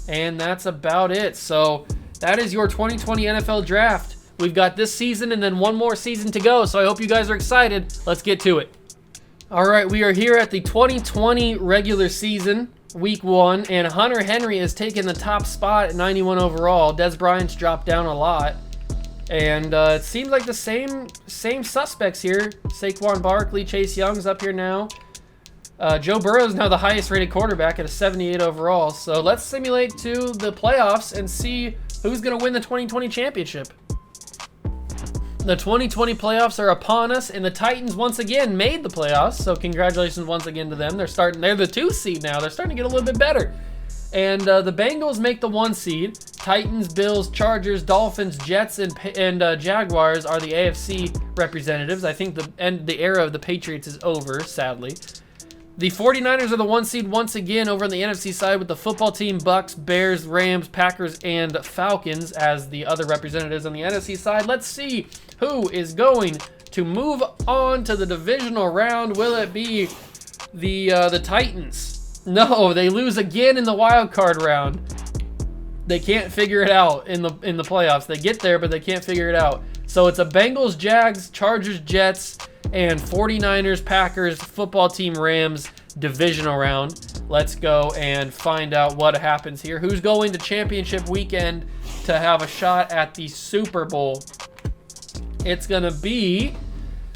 And that's about it. So that is your 2020 NFL Draft. We've got this season and then one more season to go. So I hope you guys are excited. Let's get to it. All right, we are here at the 2020 regular season, week 1, and Hunter Henry has taken the top spot at 91 overall. Dez Bryant's dropped down a lot. And it seems like the same suspects here. Saquon Barkley, Chase Young's up here now. Joe Burrow is now the highest rated quarterback at a 78 overall. So let's simulate to the playoffs and see who's going to win the 2020 championship. The 2020 playoffs are upon us, and the Titans once again made the playoffs. So congratulations once again to them. They're the 2 seed now. They're starting to get a little bit better. And the Bengals make the 1 seed. Titans, Bills, Chargers, Dolphins, Jets, and Jaguars are the AFC representatives. I think the era of the Patriots is over, sadly. The 49ers are the 1 seed once again over on the NFC side with the football team, Bucks, Bears, Rams, Packers, and Falcons as the other representatives on the NFC side. Let's see who is going to move on to the divisional round. Will it be the Titans? No, they lose again in the wild card round. They can't figure it out in the playoffs. They get there, but they can't figure it out. So it's a Bengals, Jags, Chargers, Jets, and 49ers, Packers, football team, Rams divisional round. Let's go and find out what happens here. Who's going to championship weekend to have a shot at the Super Bowl? It's going to be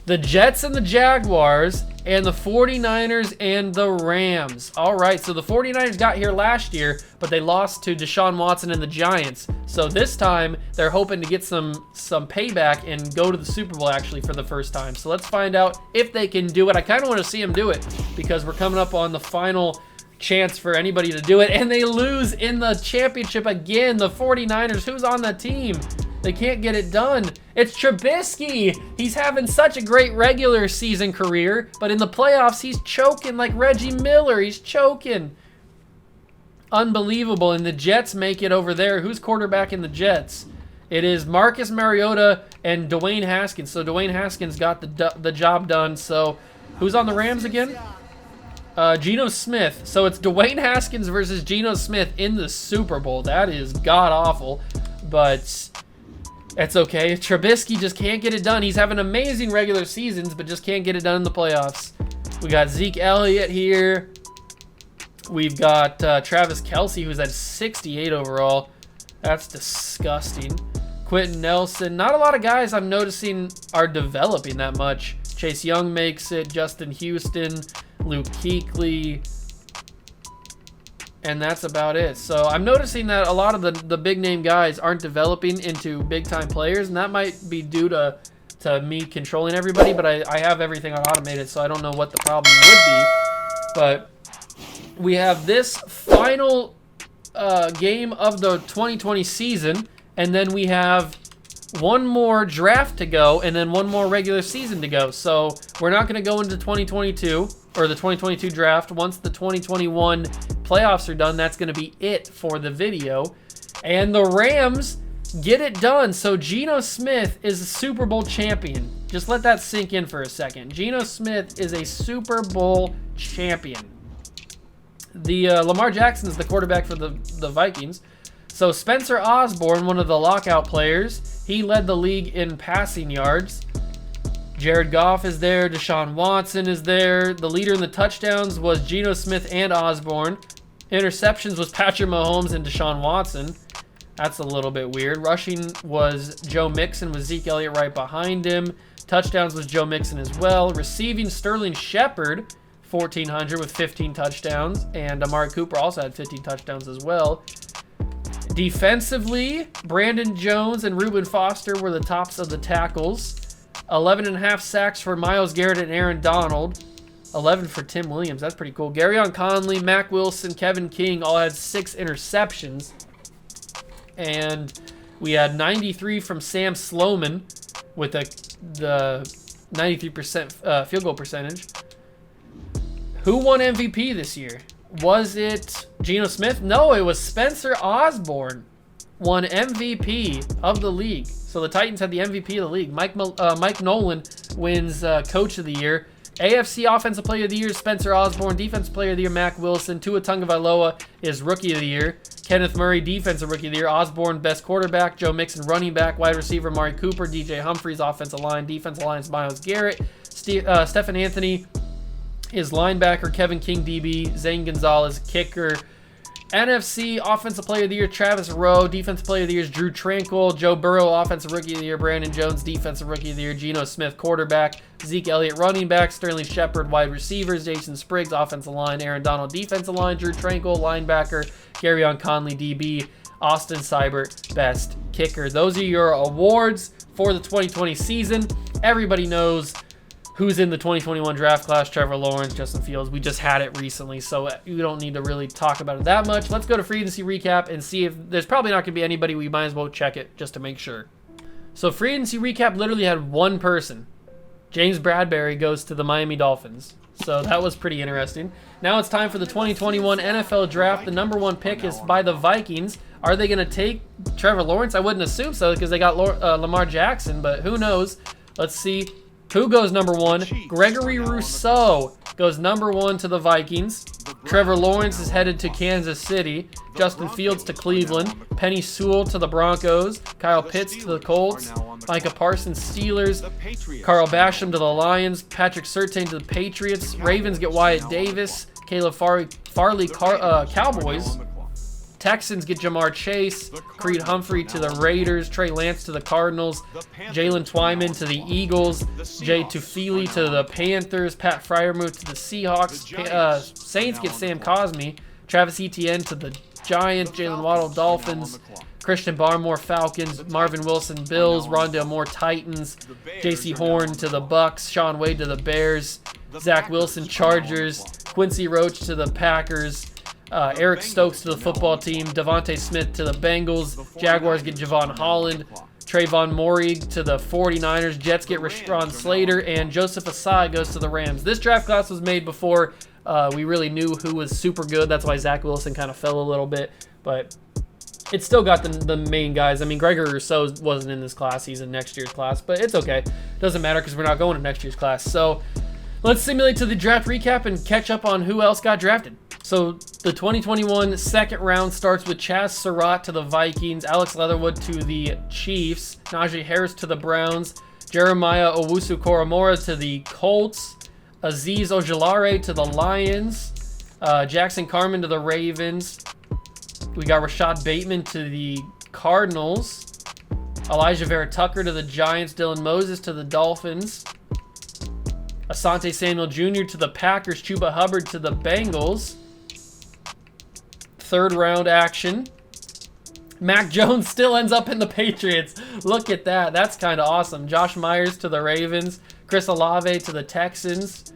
the Jets and the Jaguars and the 49ers and the Rams. All right, so the 49ers got here last year, but they lost to Deshaun Watson and the Giants. So this time, they're hoping to get some payback and go to the Super Bowl actually for the first time. So let's find out if they can do it. I kind of want to see them do it because we're coming up on the final chance for anybody to do it. And they lose in the championship again. The 49ers, who's on that team? They can't get it done. It's Trubisky. He's having such a great regular season career, but in the playoffs, he's choking like Reggie Miller. He's choking. Unbelievable. And the Jets make it over there. Who's quarterback in the Jets? It is Marcus Mariota and Dwayne Haskins. So Dwayne Haskins got the job done. So who's on the Rams again? Geno Smith. So it's Dwayne Haskins versus Geno Smith in the Super Bowl. That is god-awful, but it's okay. Trubisky just can't get it done. He's having amazing regular seasons, but just can't get it done in the playoffs. We got Zeke Elliott here. We've got Travis Kelce, who's at 68 overall. That's disgusting. Quentin Nelson. Not a lot of guys I'm noticing are developing that much. Chase Young makes it. Justin Houston. Luke Kuechly. And that's about it. So I'm noticing that a lot of the big name guys aren't developing into big time players, and that might be due to me controlling everybody, but I have everything automated, so I don't know what the problem would be. But we have this final game of the 2020 season, and then we have one more draft to go, and then one more regular season to go. So we're not going to go into 2022 or the 2022 draft. Once the 2021 playoffs are done, that's going to be it for the video. And the Rams get it done. So Geno Smith is a Super Bowl champion. Just let that sink in for a second. Geno Smith is a Super Bowl champion. The Lamar Jackson is the quarterback for the Vikings. So Spencer Osborne, one of the lockout players, he led the league in passing yards. Jared Goff is there. Deshaun Watson is there. The leader in the touchdowns was Geno Smith and Osborne. Interceptions was Patrick Mahomes and Deshaun Watson. That's a little bit weird. Rushing was Joe Mixon with Zeke Elliott right behind him. Touchdowns was Joe Mixon as well. Receiving, Sterling Shepard, 1,400 with 15 touchdowns. And Amari Cooper also had 15 touchdowns as well. Defensively, Brandon Jones and Reuben Foster were the tops of the tackles. 11.5 sacks for Myles Garrett and Aaron Donald. 11 for Tim Williams. That's pretty cool. Garyon Conley, Mac Wilson, Kevin King all had 6 interceptions. And we had 93 from Sam Sloman with the 93% field goal percentage. Who won MVP this year? Was it Geno Smith? No, it was Spencer Osborne. Won MVP of the league. So the Titans had the MVP of the league. Mike Nolan wins Coach of the Year. AFC Offensive Player of the Year, Spencer Osborne. Defensive Player of the Year, Mac Wilson. Tua Tagovailoa is Rookie of the Year. Kenneth Murray, Defensive Rookie of the Year. Osborne, Best Quarterback. Joe Mixon, Running Back. Wide Receiver, Amari Cooper. DJ Humphries, Offensive Line. Defensive Line is Myles Garrett. Stephen Anthony is Linebacker. Kevin King, DB. Zane Gonzalez, Kicker. NFC Offensive Player of the Year, Travis Rowe. Defensive Player of the Year is Drew Tranquill. Joe Burrow, Offensive Rookie of the Year. Brandon Jones, Defensive Rookie of the Year. Geno Smith, Quarterback. Zeke Elliott, Running Back. Sterling Shepard, Wide Receivers. Jason Spriggs, Offensive Line. Aaron Donald, Defensive Line. Drew Tranquill, Linebacker. Garyon Conley, DB. Austin Seibert, Best Kicker. Those are your awards for the 2020 season. Everybody knows who's in the 2021 draft class. Trevor Lawrence, Justin Fields. We just had it recently, so you don't need to really talk about it that much. Let's go to free agency recap and see if there's probably not going to be anybody. We might as well check it just to make sure. So free agency recap literally had one person. James Bradbury goes to the Miami Dolphins. So that was pretty interesting. Now it's time for the 2021 NFL draft. The number one pick is by the Vikings. Are they going to take Trevor Lawrence? I wouldn't assume so because they got Lamar Jackson, but who knows? Let's see. Who goes number one? Gregory Rousseau goes number one to the Vikings. Trevor Lawrence is headed to Kansas City. Justin Fields to Cleveland. Penny Sewell to the Broncos. Kyle Pitts to the Colts. Micah Parsons, Steelers. Carl Basham to the Lions. Patrick Surtain to the Patriots. Ravens get Wyatt Davis. Caleb Farley, Cowboys. Texans get Jamar Chase. Creed Humphrey to the Raiders. Trey Lance to the Cardinals. Jalen Twyman to the Eagles. Jay Tufili to the Panthers. Pat Freiermuth to the Seahawks. Saints get Sam Cosmi. Travis Etienne to the Giants. Jalen Waddle, Dolphins. Christian Barmore, Falcons. Marvin Wilson, Bills. Rondale Moore, Titans. J.C. Horn to the Bucks. Sean Wade to the Bears. Zach Wilson, Chargers. Quincy Roach to the Packers. Eric Stokes to the football team. Devontae Smith to the Bengals. Jaguars get Javon Holland. Trayvon Morig to the 49ers. Jets get Rashawn Slater. And Joseph Asai goes to the Rams. This draft class was made before we really knew who was super good. That's why Zach Wilson kind of fell a little bit. But it still got the main guys. I mean, Gregory Rousseau wasn't in this class. He's in next year's class. But it's okay. Doesn't matter because we're not going to next year's class. So let's simulate to the draft recap and catch up on who else got drafted. So the 2021 second round starts with Chaz Surratt to the Vikings, Alex Leatherwood to the Chiefs, Najee Harris to the Browns, Jeremiah Owusu-Koramoah to the Colts, Azeez Ojulari to the Lions, Jackson Carman to the Ravens. We got Rashad Bateman to the Cardinals, Elijah Vera Tucker to the Giants, Dylan Moses to the Dolphins, Asante Samuel Jr. to the Packers, Chuba Hubbard to the Bengals. Third round action. Mac Jones still ends up in the Patriots. Look at that. That's kind of awesome. Josh Myers to the Ravens. Chris Olave to the Texans.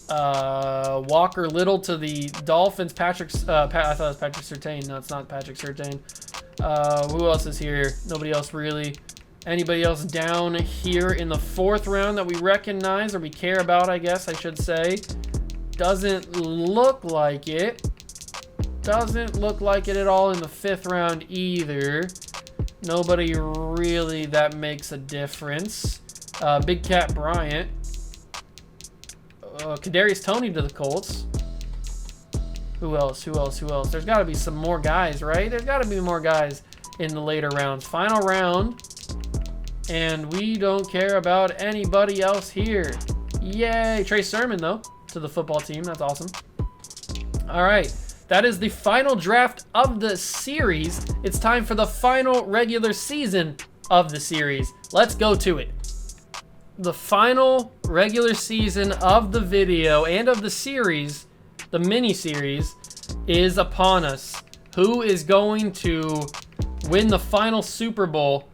Walker Little to the Dolphins. I thought it was Patrick Surtain. No, it's not Patrick Surtain. Who else is here? Nobody else really. Anybody else down here in the fourth round that we recognize or we care about, I guess I should say? Doesn't look like it. Doesn't look like it at all in the fifth round either. Nobody really that makes a difference. Big Cat Bryant. Kadarius Toney to the Colts. Who else? There's got to be some more guys, right? There's got to be more guys in the later rounds. Final round. And we don't care about anybody else here. Yay. Trey Sermon, though, to the football team. That's awesome. All right. That is the final draft of the series. It's time for the final regular season of the series. Let's go to it. The final regular season of the video and of the series, the mini-series, is upon us. Who is going to win the final Super Bowl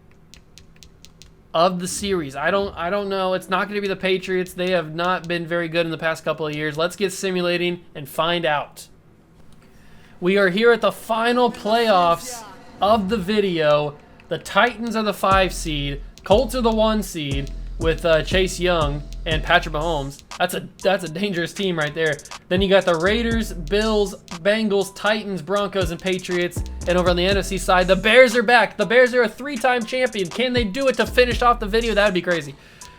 of the series? I don't know. It's not going to be the Patriots. They have not been very good in the past couple of years. Let's get simulating and find out. We are here at the final playoffs of the video. The Titans are the 5 seed. Colts are the 1 seed with Chase Young and Patrick Mahomes. That's a dangerous team right there. Then you got the Raiders, Bills, Bengals, Titans, Broncos, and Patriots. And over on the NFC side, the Bears are back. The Bears are a 3-time champion. Can they do it to finish off the video? That would be crazy.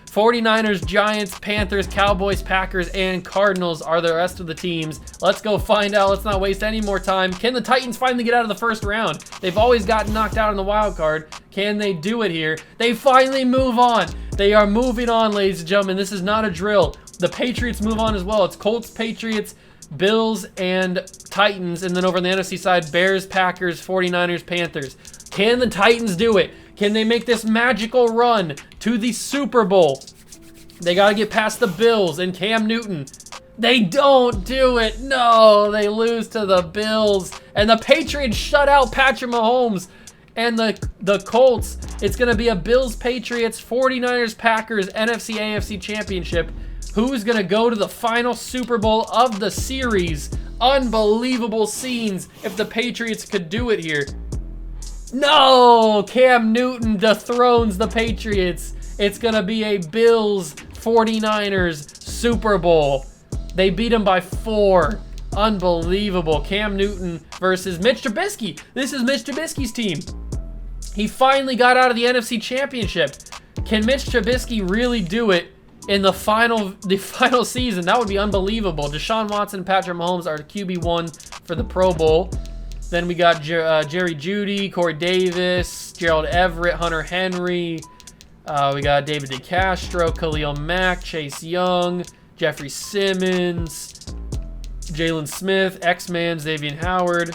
49ers, Giants, Panthers, Cowboys, Packers, and Cardinals are the rest of the teams. Let's go find out. Let's not waste any more time. Can the Titans finally get out of the first round? They've always gotten knocked out in the wild card. Can they do it here? They finally move on. They are moving on, ladies and gentlemen. This is not a drill. The Patriots move on as well. It's Colts, Patriots, Bills, and Titans. And then over on the NFC side, Bears, Packers, 49ers, Panthers. Can the Titans do it? Can they make this magical run to the Super Bowl? They got to get past the Bills and Cam Newton. They don't do it. No, they lose to the Bills. And the Patriots shut out Patrick Mahomes and the Colts. It's going to be a Bills, Patriots, 49ers, Packers, NFC, AFC championship. Who's going to go to the final Super Bowl of the series? Unbelievable scenes if the Patriots could do it here. No! Cam Newton dethrones the Patriots. It's going to be a Bills 49ers Super Bowl. They beat him by 4. Unbelievable. Cam Newton versus Mitch Trubisky. This is Mitch Trubisky's team. He finally got out of the NFC Championship. Can Mitch Trubisky really do it in the final season? That would be unbelievable. Deshaun Watson and Patrick Mahomes are QB1 for the Pro Bowl. Then we got Jerry Jeudy, Corey Davis, Gerald Everett, Hunter Henry. We got David DeCastro, Khalil Mack, Chase Young, Jeffrey Simmons, Jalen Smith, X-Man, Xavier Howard,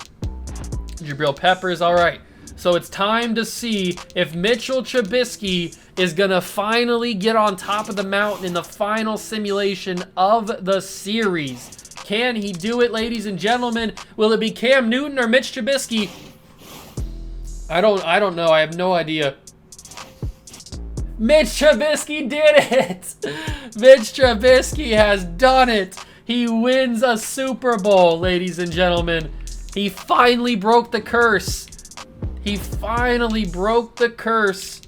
Jabril Peppers. All right, so it's time to see if Mitchell Trubisky is going to finally get on top of the mountain in the final simulation of the series. Can he do it, ladies and gentlemen? Will it be Cam Newton or Mitch Trubisky? I don't know. I have no idea. Mitch Trubisky did it. Mitch Trubisky has done it. He wins a Super Bowl, ladies and gentlemen. He finally broke the curse. He finally broke the curse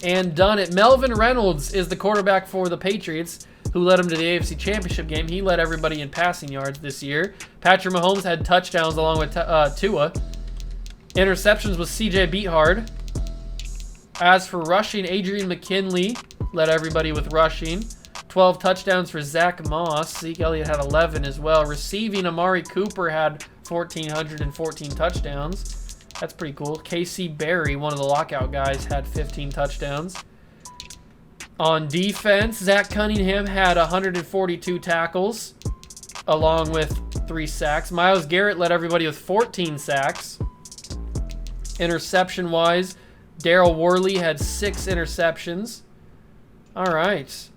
and done it. Melvin Reynolds is the quarterback for the Patriots, who led him to the AFC Championship game. He led everybody in passing yards this year. Patrick Mahomes had touchdowns along with Tua. Interceptions was CJ Beathard. As for rushing, Adrian McKinley led everybody with rushing. 12 touchdowns for Zach Moss. Zeke Elliott had 11 as well. Receiving, Amari Cooper had 1,414 touchdowns. That's pretty cool. KC Berry, one of the lockout guys, had 15 touchdowns. On defense, Zach Cunningham had 142 tackles, along with 3 sacks. Myles Garrett led everybody with 14 sacks. Interception-wise, Daryl Worley had 6 interceptions. All right.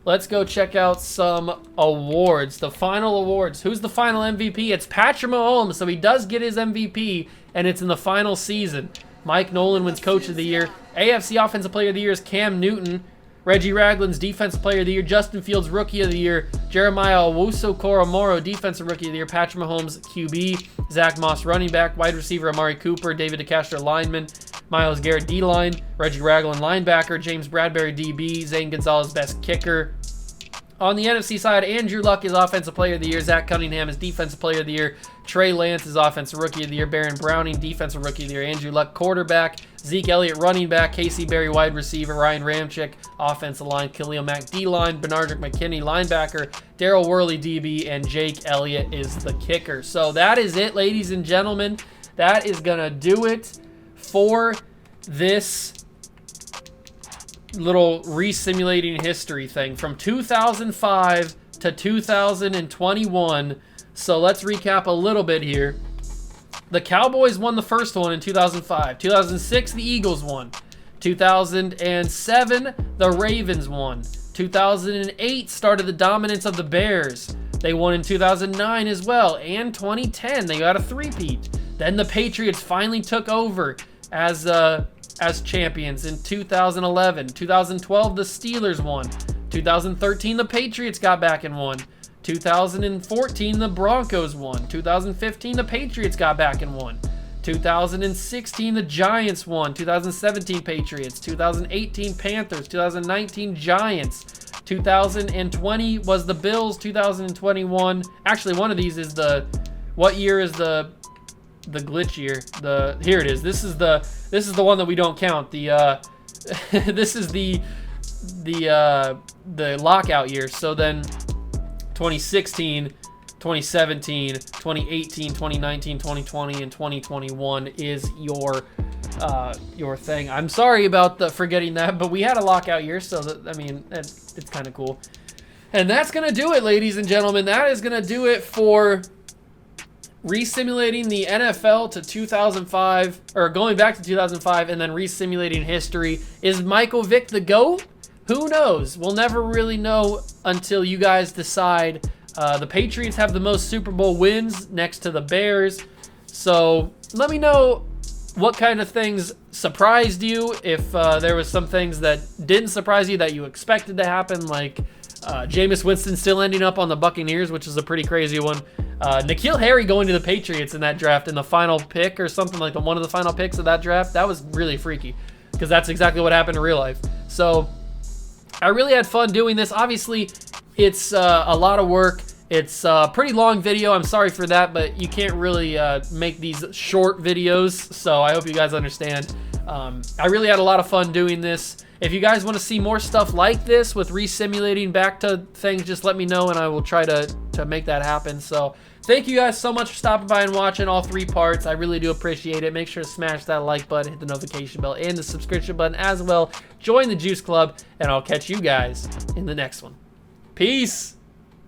Let's go check out some awards. The final awards. Who's the final MVP? It's Patrick Mahomes, so he does get his MVP, and it's in the final season. Mike Nolan wins Coach of the Year. AFC Offensive Player of the Year is Cam Newton. Reggie Ragland's Defensive Player of the Year. Justin Fields, Rookie of the Year. Jeremiah Owusu-Koramoah, Defensive Rookie of the Year. Patrick Mahomes, QB. Zach Moss, Running Back. Wide Receiver, Amari Cooper. David DeCastro, Lineman. Myles Garrett, D-Line. Reggie Ragland, Linebacker. James Bradbury, DB. Zane Gonzalez, Best Kicker. On the NFC side, Andrew Luck is Offensive Player of the Year. Zach Cunningham is Defensive Player of the Year. Trey Lance is Offensive Rookie of the Year. Baron Browning, Defensive Rookie of the Year. Andrew Luck, Quarterback. Zeke Elliott, Running Back. Casey Berry, Wide Receiver. Ryan Ramczyk, Offensive Line. Khalil Mack, D-Line. Benardrick McKinney, Linebacker. Daryl Worley, DB. And Jake Elliott is the kicker. So that is it, ladies and gentlemen. That is going to do it for this little re-simulating history thing from 2005 to 2021. So let's recap a little bit here. The Cowboys won the first one in 2005. 2006, the Eagles won. 2007, the Ravens won. 2008 started the dominance of the Bears. They won in 2009 as well. And 2010, they got a three-peat. Then the Patriots finally took over as champions in 2011. 2012, the Steelers won. 2013, the Patriots got back and won. 2014, the Broncos won. 2015, the Patriots got back and won. 2016, the Giants won. 2017, Patriots. 2018, Panthers. 2019, Giants. 2020 was the Bills. 2021. Actually, one of these is the. What year is the glitch year? Here it is. This is the one that we don't count. The this is the lockout year. So then 2016, 2017, 2018, 2019, 2020, and 2021 is your thing. I'm sorry about forgetting that, but we had a lockout year, so that, I mean, it's kind of cool. And that's gonna do it, ladies and gentlemen. That is gonna do it for resimulating the NFL to 2005, or going back to 2005, and then resimulating history. Is Michael Vick the GOAT? Who knows? We'll never really know until you guys decide. The Patriots have the most Super Bowl wins next to the Bears. So let me know what kind of things surprised you. If there was some things that didn't surprise you that you expected to happen, like Jameis Winston still ending up on the Buccaneers, which is a pretty crazy one. N'Keal Harry going to the Patriots in that draft in the final pick or something, like one of the final picks of that draft. That was really freaky because that's exactly what happened in real life. So I really had fun doing this. Obviously, it's a lot of work. It's a pretty long video. I'm sorry for that, but you can't really make these short videos, so I hope you guys understand. I really had a lot of fun doing this. If you guys want to see more stuff like this with resimulating back to things, just let me know, and I will try to make that happen. So thank you guys so much for stopping by and watching all 3 parts. I really do appreciate it. Make sure to smash that like button, hit the notification bell, and the subscription button as well. Join the Juice Club, and I'll catch you guys in the next one. Peace!